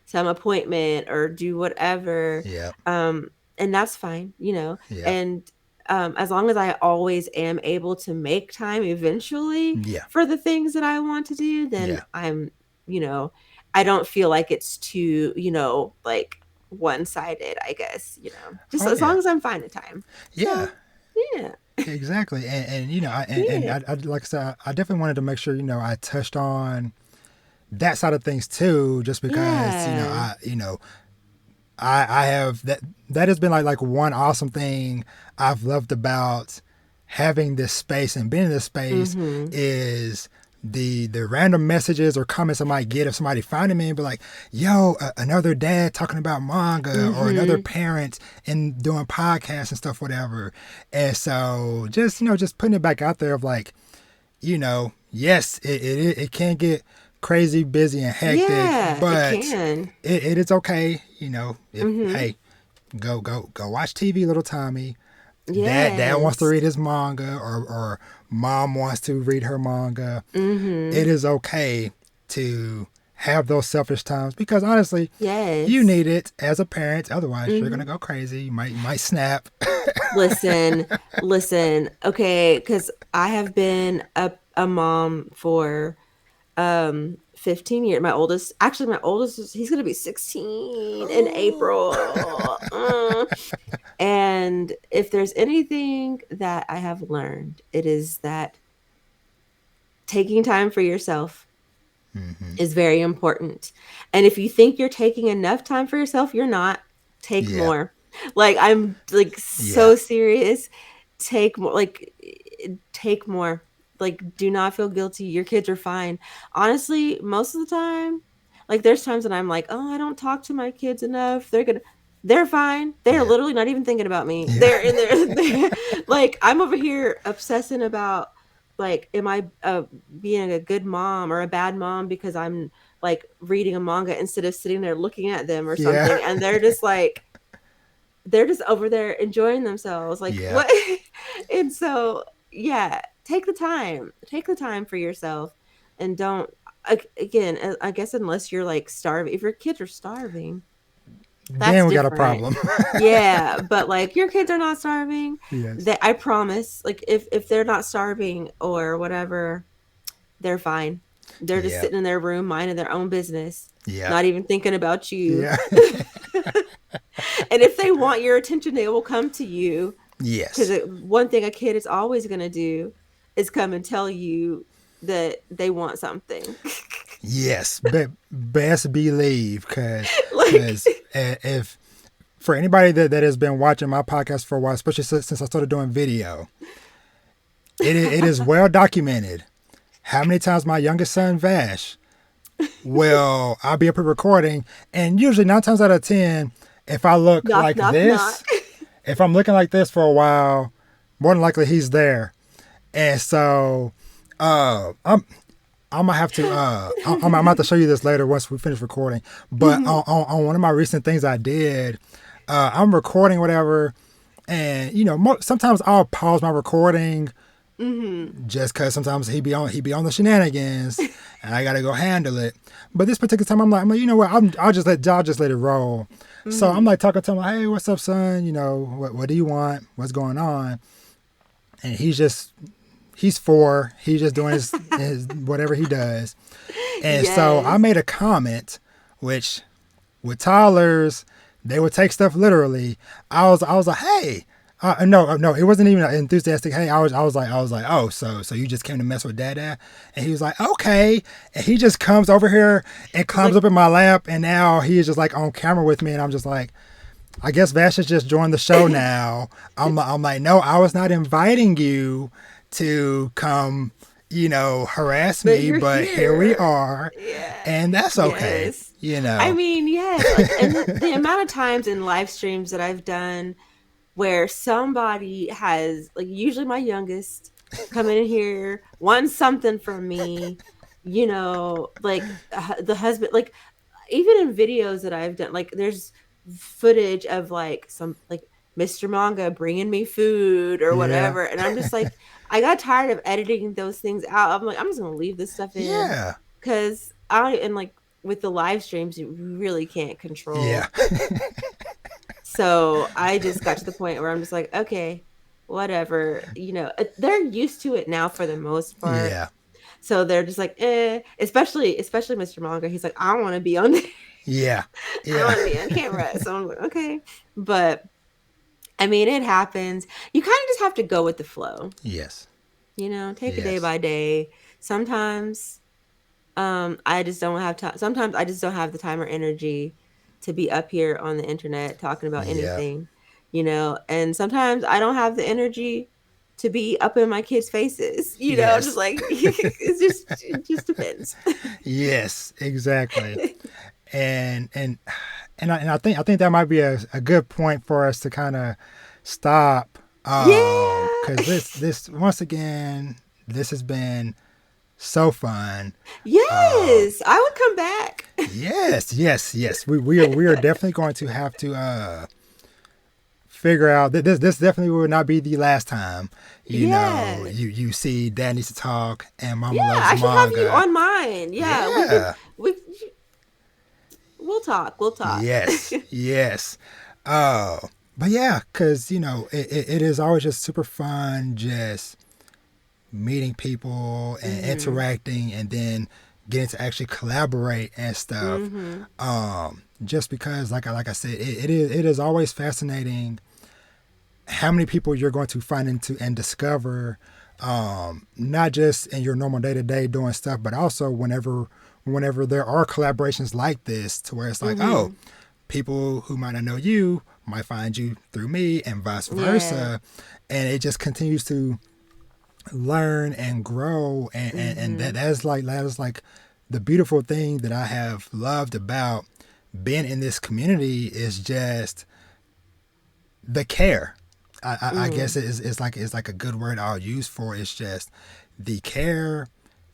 some appointment or do whatever. Yeah. And that's fine, you know. Yeah. And as long as I always am able to make time eventually Yeah. for the things that I want to do, then Yeah. I'm, you know, I don't feel like it's too, you know, like one sided, I guess, you know, just Oh as yeah. long as I'm finding time. Yeah. So, yeah, Exactly. And you know, yeah, I like I said, I definitely wanted to make sure, you know, I touched on that side of things too, just because, yeah. I have that has been like one awesome thing I've loved about having this space and being in this space Mm-hmm. is the random messages or comments I might get of somebody finding me and be like, "Yo, another dad talking about manga," or another Mm-hmm. parent and doing podcasts and stuff, whatever. And so just just putting it back out there of like, yes, it can get crazy, busy, and hectic, Yeah, it but can. it is okay. If Mm-hmm. hey, go watch TV, little Tommy. Dad wants to Yes. read his manga, or mom wants to read her manga. It Mm-hmm. is okay to have those selfish times because honestly, you Yes. need it as a parent. Otherwise, you're Mm-hmm. gonna go crazy. You might snap. Listen, listen. Okay, because I have been a mom for 15 years. My oldest he's gonna be 16 in Ooh. April. And if there's anything that I have learned, it is that taking time for yourself Hmm. is very important. And if you think you're taking enough time for yourself, you're not. Take Yeah. more. Like I'm like Yeah. so serious. Take more take more. Like do not feel guilty. Your kids are fine. Honestly, most of the time, like there's times when I'm like, "Oh, I don't talk to my kids enough. They're fine. They're Yeah. literally not even thinking about me. Yeah. They're in there. They're, like I'm over here obsessing about like am I being a good mom or a bad mom because I'm like reading a manga instead of sitting there looking at them or Yeah. something and they're just over there enjoying themselves like Yeah. what and so yeah take the time for yourself and don't again I guess unless you're like starving if your kids are starving that's Then we got a different. problem. Yeah, but like your kids are not starving. Yes. That I promise. Like if they're not starving or whatever, they're fine. They're just Yeah. sitting in their room minding their own business, Yeah. not even thinking about you. Yeah. And if they want your attention, they will come to you because Yes. one thing a kid is always going to do is come and tell you that they want something. Yes. Best believe, cause Like cause if for anybody that has been watching my podcast for a while, especially since I started doing video, it is well documented how many times my youngest son Vash I'll be up here recording, and usually 9 times out of 10, if I look knock like knock knock. this, if I'm looking like this for a while, more than likely he's there. And so, I'm gonna have to. I'm about to show you this later once we finish recording. But Mhm. on one of my recent things I did, I'm recording whatever, and sometimes I'll pause my recording Mhm. just because sometimes he be on the shenanigans, and I gotta go handle it. But this particular time, I'm like, you know what? I'll just let it roll. So I'm Mhm. like talking to him, like, hey, what's up, son? What do you want? What's going on? And he's 4. He's just doing his whatever he does. And so I Yes. made a comment, which with toddlers, they would take stuff literally. I was like, hey. No, it wasn't even an enthusiastic. Hey, I was like, oh, so you just came to mess with Dada, and he was like, okay, and he just comes over here and It's climbs like up in my lap, and now he is just like on camera with me, and I'm just like, I guess Vash has just joined the show now. I'm like, no, I was not inviting you to come, harass but me, you're but here we here. are, Yeah. and that's okay, Yes. I mean, yes, like and the amount of times in live streams that I've done where somebody has like usually my youngest coming in here, wanting something from me, like the husband, like even in videos that I've done, like there's footage of like some like Mr. Manga bringing me food or Yeah. whatever, and I'm just like, I got tired of editing those things out. I'm like, I'm just gonna leave this stuff in Yeah. because I and like with the live streams, you really can't Yeah. control. So I just got to the point where I'm just like, okay, whatever. They're used to it now for the most part. Yeah. So they're just like, especially Mr. Manga. He's like, I want to be on there. Yeah. I Yeah. want to be on camera. So I'm like, okay. But I mean, it happens. You kind of just have to go with the flow, Yes. take it day Yes. by day. Sometimes I just don't have time. Sometimes I just don't have the time or energy to be up here on the internet talking about Yeah. anything. And sometimes I don't have the energy to be up in my kids' faces. Just Yes. like it just depends. Yes. Exactly. And I think that might be a good point for us to kind of stop. Yeah. Because this once again, this has been so fun. Um, Yes, I would come back. yes, yes, yes. We are definitely going to have to figure out that this definitely will not be the last time. Yeah. You see Dad Needs to Talk and Yeah, Mama Loves I should have you Manga. on mine. Yeah, Yeah. we'll talk. We'll talk. Yes. Yes. Uh, but yeah, because it is always just super fun, just meeting people and Mhm. interacting, and then getting to actually collaborate and stuff. Mhm. Just because, like I said, it is always fascinating how many people you're going to find into and discover, not just in your normal day to day doing stuff, but also whenever there are collaborations like this, to where it's like, oh, Mhm. people who might not know you might find you through me, and vice Yeah. versa, and it just continues to learn and grow, and that Mhm. that is like the beautiful thing that I have loved about being in this community is just the care. I guess Mhm. it's like a good word I'll use for it. It's just the care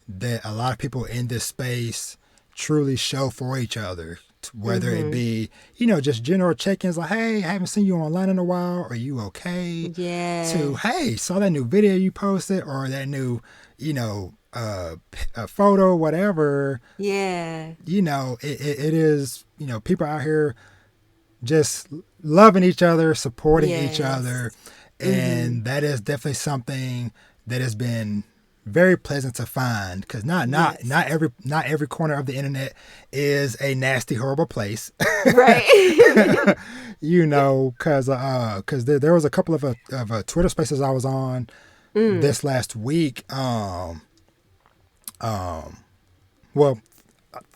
that a lot of people in this space truly show for each other. Whether it Mhm. be, just general check-ins like, hey, I haven't seen you online in a while. Are you okay? To, Yeah. hey, saw that new video you posted, or that new, a photo, whatever. Yeah. It is, people out here just loving each other, supporting each other, Yes. Mhm. and that is definitely something that has been very pleasant to find, because not not Yes. not every not every corner of the internet is a nasty, horrible place. Right. Because there was a couple of Twitter Spaces I was on Mm. this last week. Well,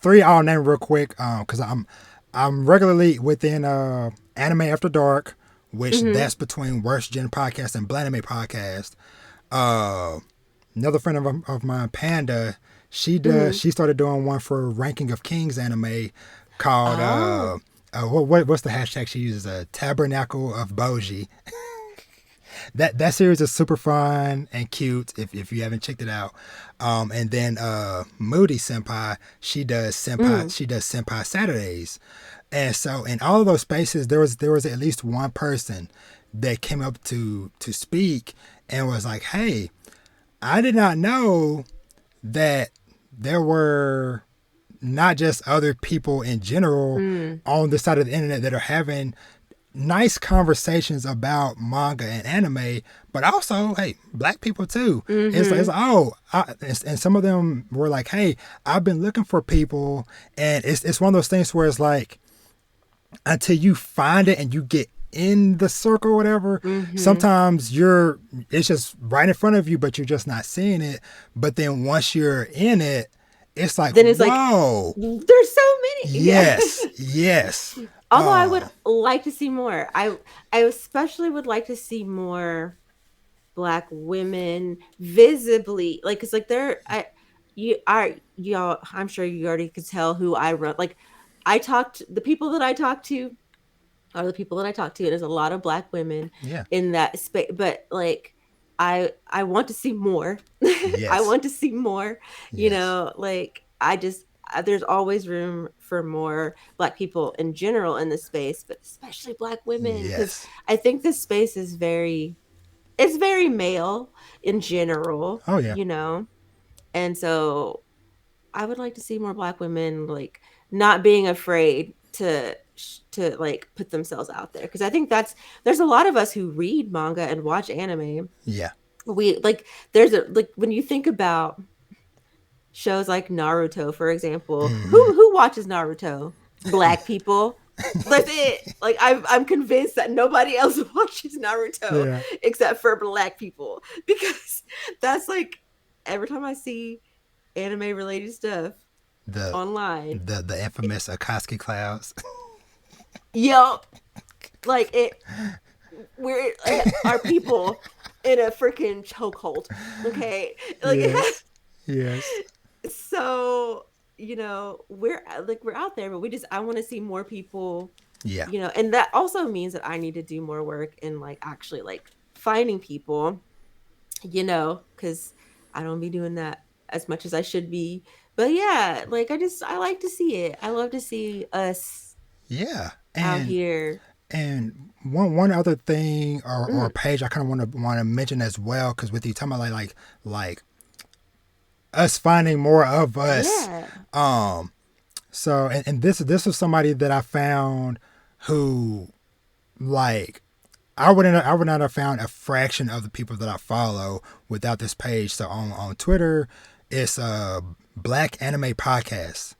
three I'll name real quick. Because I'm regularly within Anime After Dark, which Mhm. that's between Worst Gen Podcast and Blanime Podcast. Uh, Another friend of mine, Panda, Mhm. she started doing one for Ranking of Kings anime called Oh. what's the hashtag she uses? Tabernacle of Boji. That series is super fun and cute if you haven't checked it out. And then Moody Senpai, Mm. she does Senpai Saturdays. And so in all of those spaces there was at least one person that came up to speak and was like, "Hey, I did not know that there were not just other people in general Mm. on this side of the internet that are having nice conversations about manga and anime, but also, hey, black people too. It's Mhm. like, oh, and some of them were like, hey, I've been looking for people, and it's one of those things where it's like, until you find it and you get in the circle or whatever, Mhm. sometimes it's just right in front of you, but you're just not seeing it. But then once you're in it, it's like, Then it's like whoa, there's so many. Yeah. yes, yes. Although I would like to see more. I especially would like to see more black women visibly, like, it's like they're I you are y'all I'm sure you already could tell who I run, like, the people that I talk to are the people that I talk to, and there's a lot of black women Yeah. in that space, but like, I want to see more. I Yes. want to see more. Yes. Like I just there's always room for more Black people in general in this space, but especially Black women, because Yes. I think this space is very it's very male in general, Oh yeah. and so I would like to see more Black women like not being afraid to like put themselves out there, because I think there's a lot of us who read manga and watch anime. Yeah. We like there's a like when you think about shows like Naruto, for example, Hmm. who watches Naruto? Black people. That's it. Like I'm convinced that nobody else watches Naruto Yeah. except for Black people, because that's like every time I see anime related stuff The online, the infamous Akatsuki clouds. yo, like it, we're our people in a freaking chokehold. Okay, like it Yes. has Yes. so we're out there, but we just I want to see more people, Yeah. and that also means that I need to do more work in like actually like finding people, because I don't be doing that as much as I should be. But yeah, like I like to see it. I love to see us Yeah. out And here. one other thing or Mm, page I kind of want to mention as well, because with you talking about like us finding more of us. yeah. Um. So and this was somebody that I found who like I would not have found a fraction of the people that I follow without this page. So on Twitter, it's Black Anime Podcast.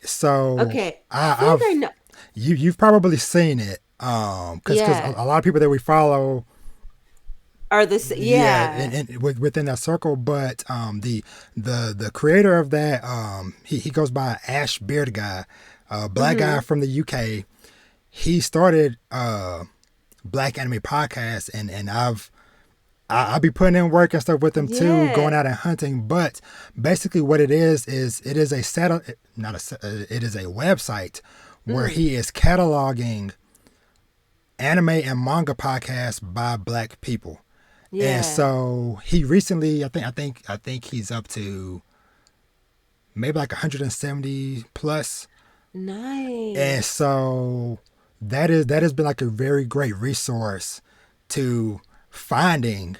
So Okay, I feel like I I've know. you've probably seen it because Yeah. a lot of people that we follow, Are this yeah, yeah. within that circle. But the creator of that, he goes by Ash Beard Guy, black guy Mhm. from the UK. He started Black Anime Podcast, and I'll be putting in work and stuff with him too, going Yeah. out and hunting. But basically, what it is it is a set not a it is a website where Mm. he is cataloging anime and manga podcasts by Black people. And Yeah. so he recently, I think he's up to maybe like 170 plus. And Nice. so that has been like a very great resource to finding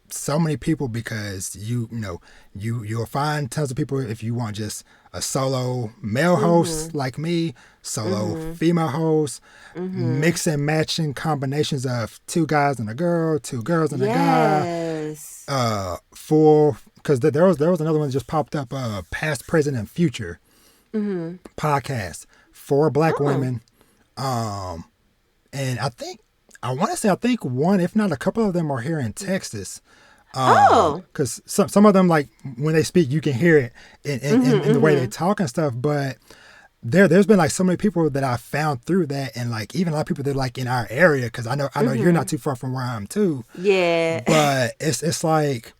so many people, because you'll find tons of people if you want just a solo male host Mhm. like me, solo Mhm. female host, Mhm. mix and matching combinations of two guys and a girl, two girls and a guy, Yes. full, because there was another one that just popped up, past, present, and future Mhm. podcast for Black Oh. women. And I want to say I think one, if not a couple of them, are here in Texas. Oh. Because some of them, like when they speak, you can hear it Mhm. in the way they Mhm. talk and stuff. But there's been like so many people that I found through that, and like even a lot of people that are like in our area, because I know you're not Mhm. too far from where I'm too. Yeah. But it's like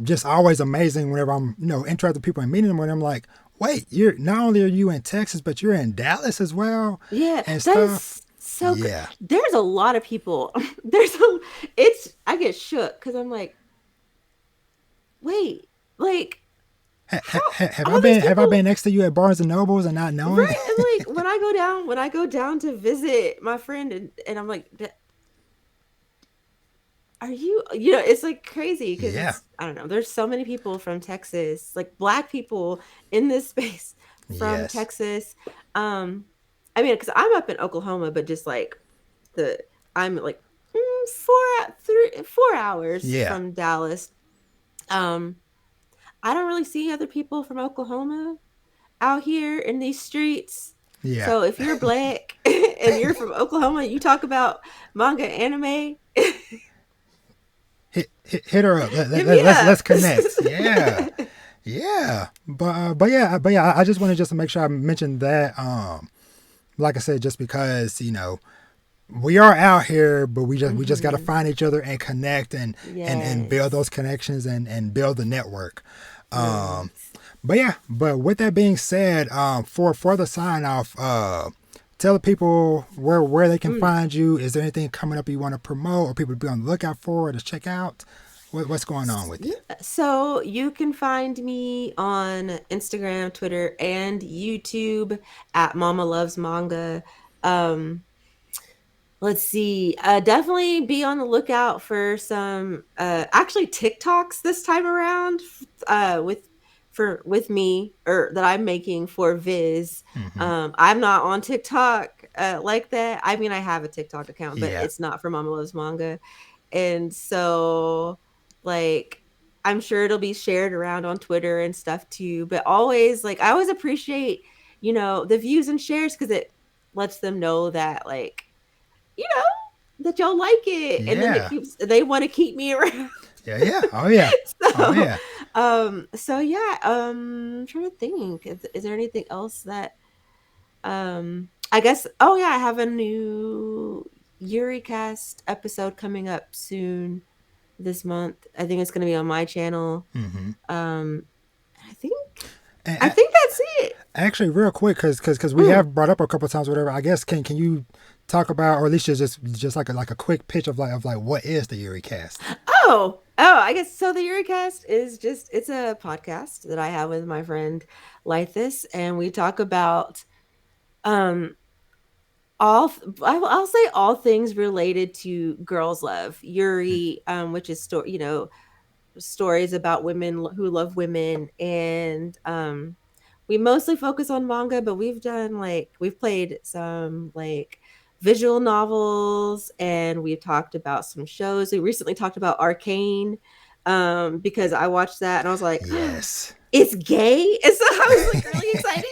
just always amazing whenever I'm interacting with people and meeting them, when I'm like, wait, you're not only are you in Texas, but you're in Dallas as well Yeah. and That stuff. is so good. Yeah. There's a lot of people. There's a it's I get shook because I'm like, wait, like how all these Have I been people. next to you at Barnes and Nobles and not knowing? Right. And like when I go down to visit my friend, and I'm like, are you, it's like crazy because Yeah. it's, I don't know, there's so many people from Texas, like Black people in this space from Yes. Texas. I mean, because I'm up in Oklahoma, but just like the I'm like 4 hours Yeah. from Dallas. Um, I don't really see other people from Oklahoma out here in these streets. Yeah. So if you're Black and you're from Oklahoma, you talk about manga anime, Hit her up. hit me up. Let's connect. Yeah. Yeah. But yeah, I just wanted just to make sure I mentioned that. Like I said, just because, we are out here, but we just got to Hmm. find each other and connect and build Yes. those connections and build the network. Yes. But yeah, but with that being said, for the sign off, tell the people where they can Mm. find you. Is there anything coming up you want to promote or people to be on the lookout for or to check out? What's going on with you? Yeah. So you can find me on Instagram, Twitter, and YouTube at Mama Loves Manga. Um, let's see. Definitely be on the lookout for some actually TikToks this time around with with me or that I'm making for Viz. Hmm. I'm not on TikTok like that. I mean, I have a TikTok account, but Yeah. it's not for Mama Loves Manga. And so like I'm sure it'll be shared around on Twitter and stuff too, but always like I always appreciate, the views and shares cuz it lets them know that like you know, that y'all like it, and then it Yeah. keeps they wanna keep me around. Yeah. Yeah. Oh yeah. Oh So, yeah. yeah, I'm trying to think, is there anything else that, I guess oh, yeah, I have a new YuriCast episode coming up soon this month. I think it's gonna be on my channel. Hmm. Um, I think I And think that's it. actually, real quick, because we Mm. have brought up a couple times, whatever. I guess can you talk about, or at least just like a quick pitch of like what is the Yuri Cast? I guess so. The Eurocast is just it's a podcast that I have with my friend Lythis, and we talk about um I'll say all things related to girls love. Yuri, which is stories about women who love women, and we mostly focus on manga, but we've played some like visual novels, and we've talked about some shows. We recently talked about Arcane, because I watched that and I was like, Yes. it's gay, and so I was like really excited.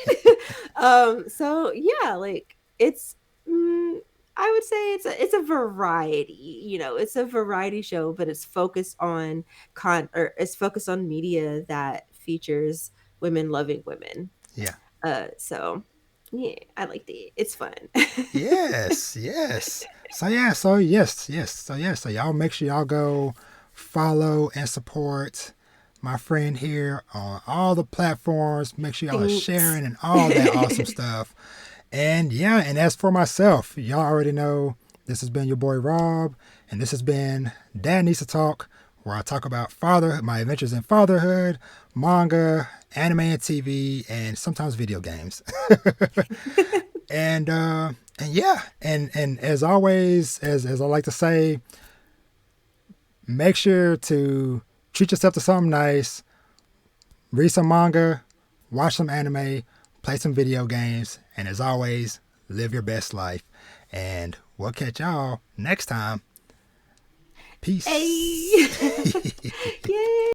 So yeah, like I would say it's a variety. It's a variety show, but it's focused on media that features women loving women. Yeah. So yeah, I liked it. It's fun. Yes. Yes. So yeah. So yes. Yes. So yes. So y'all make sure y'all go follow and support my friend here on all the platforms. Make sure y'all are Thanks. sharing and all that awesome stuff. And yeah, and as for myself, y'all already know this has been your boy Rob, and this has been Dad Needs to Talk, where I talk about my adventures in fatherhood, manga, anime and TV, and sometimes video games. And yeah, and as always, as I like to say, make sure to treat yourself to something nice, read some manga, watch some anime, play some video games, and as always, live your best life. And we'll catch y'all next time. Hey. Peace. Yay.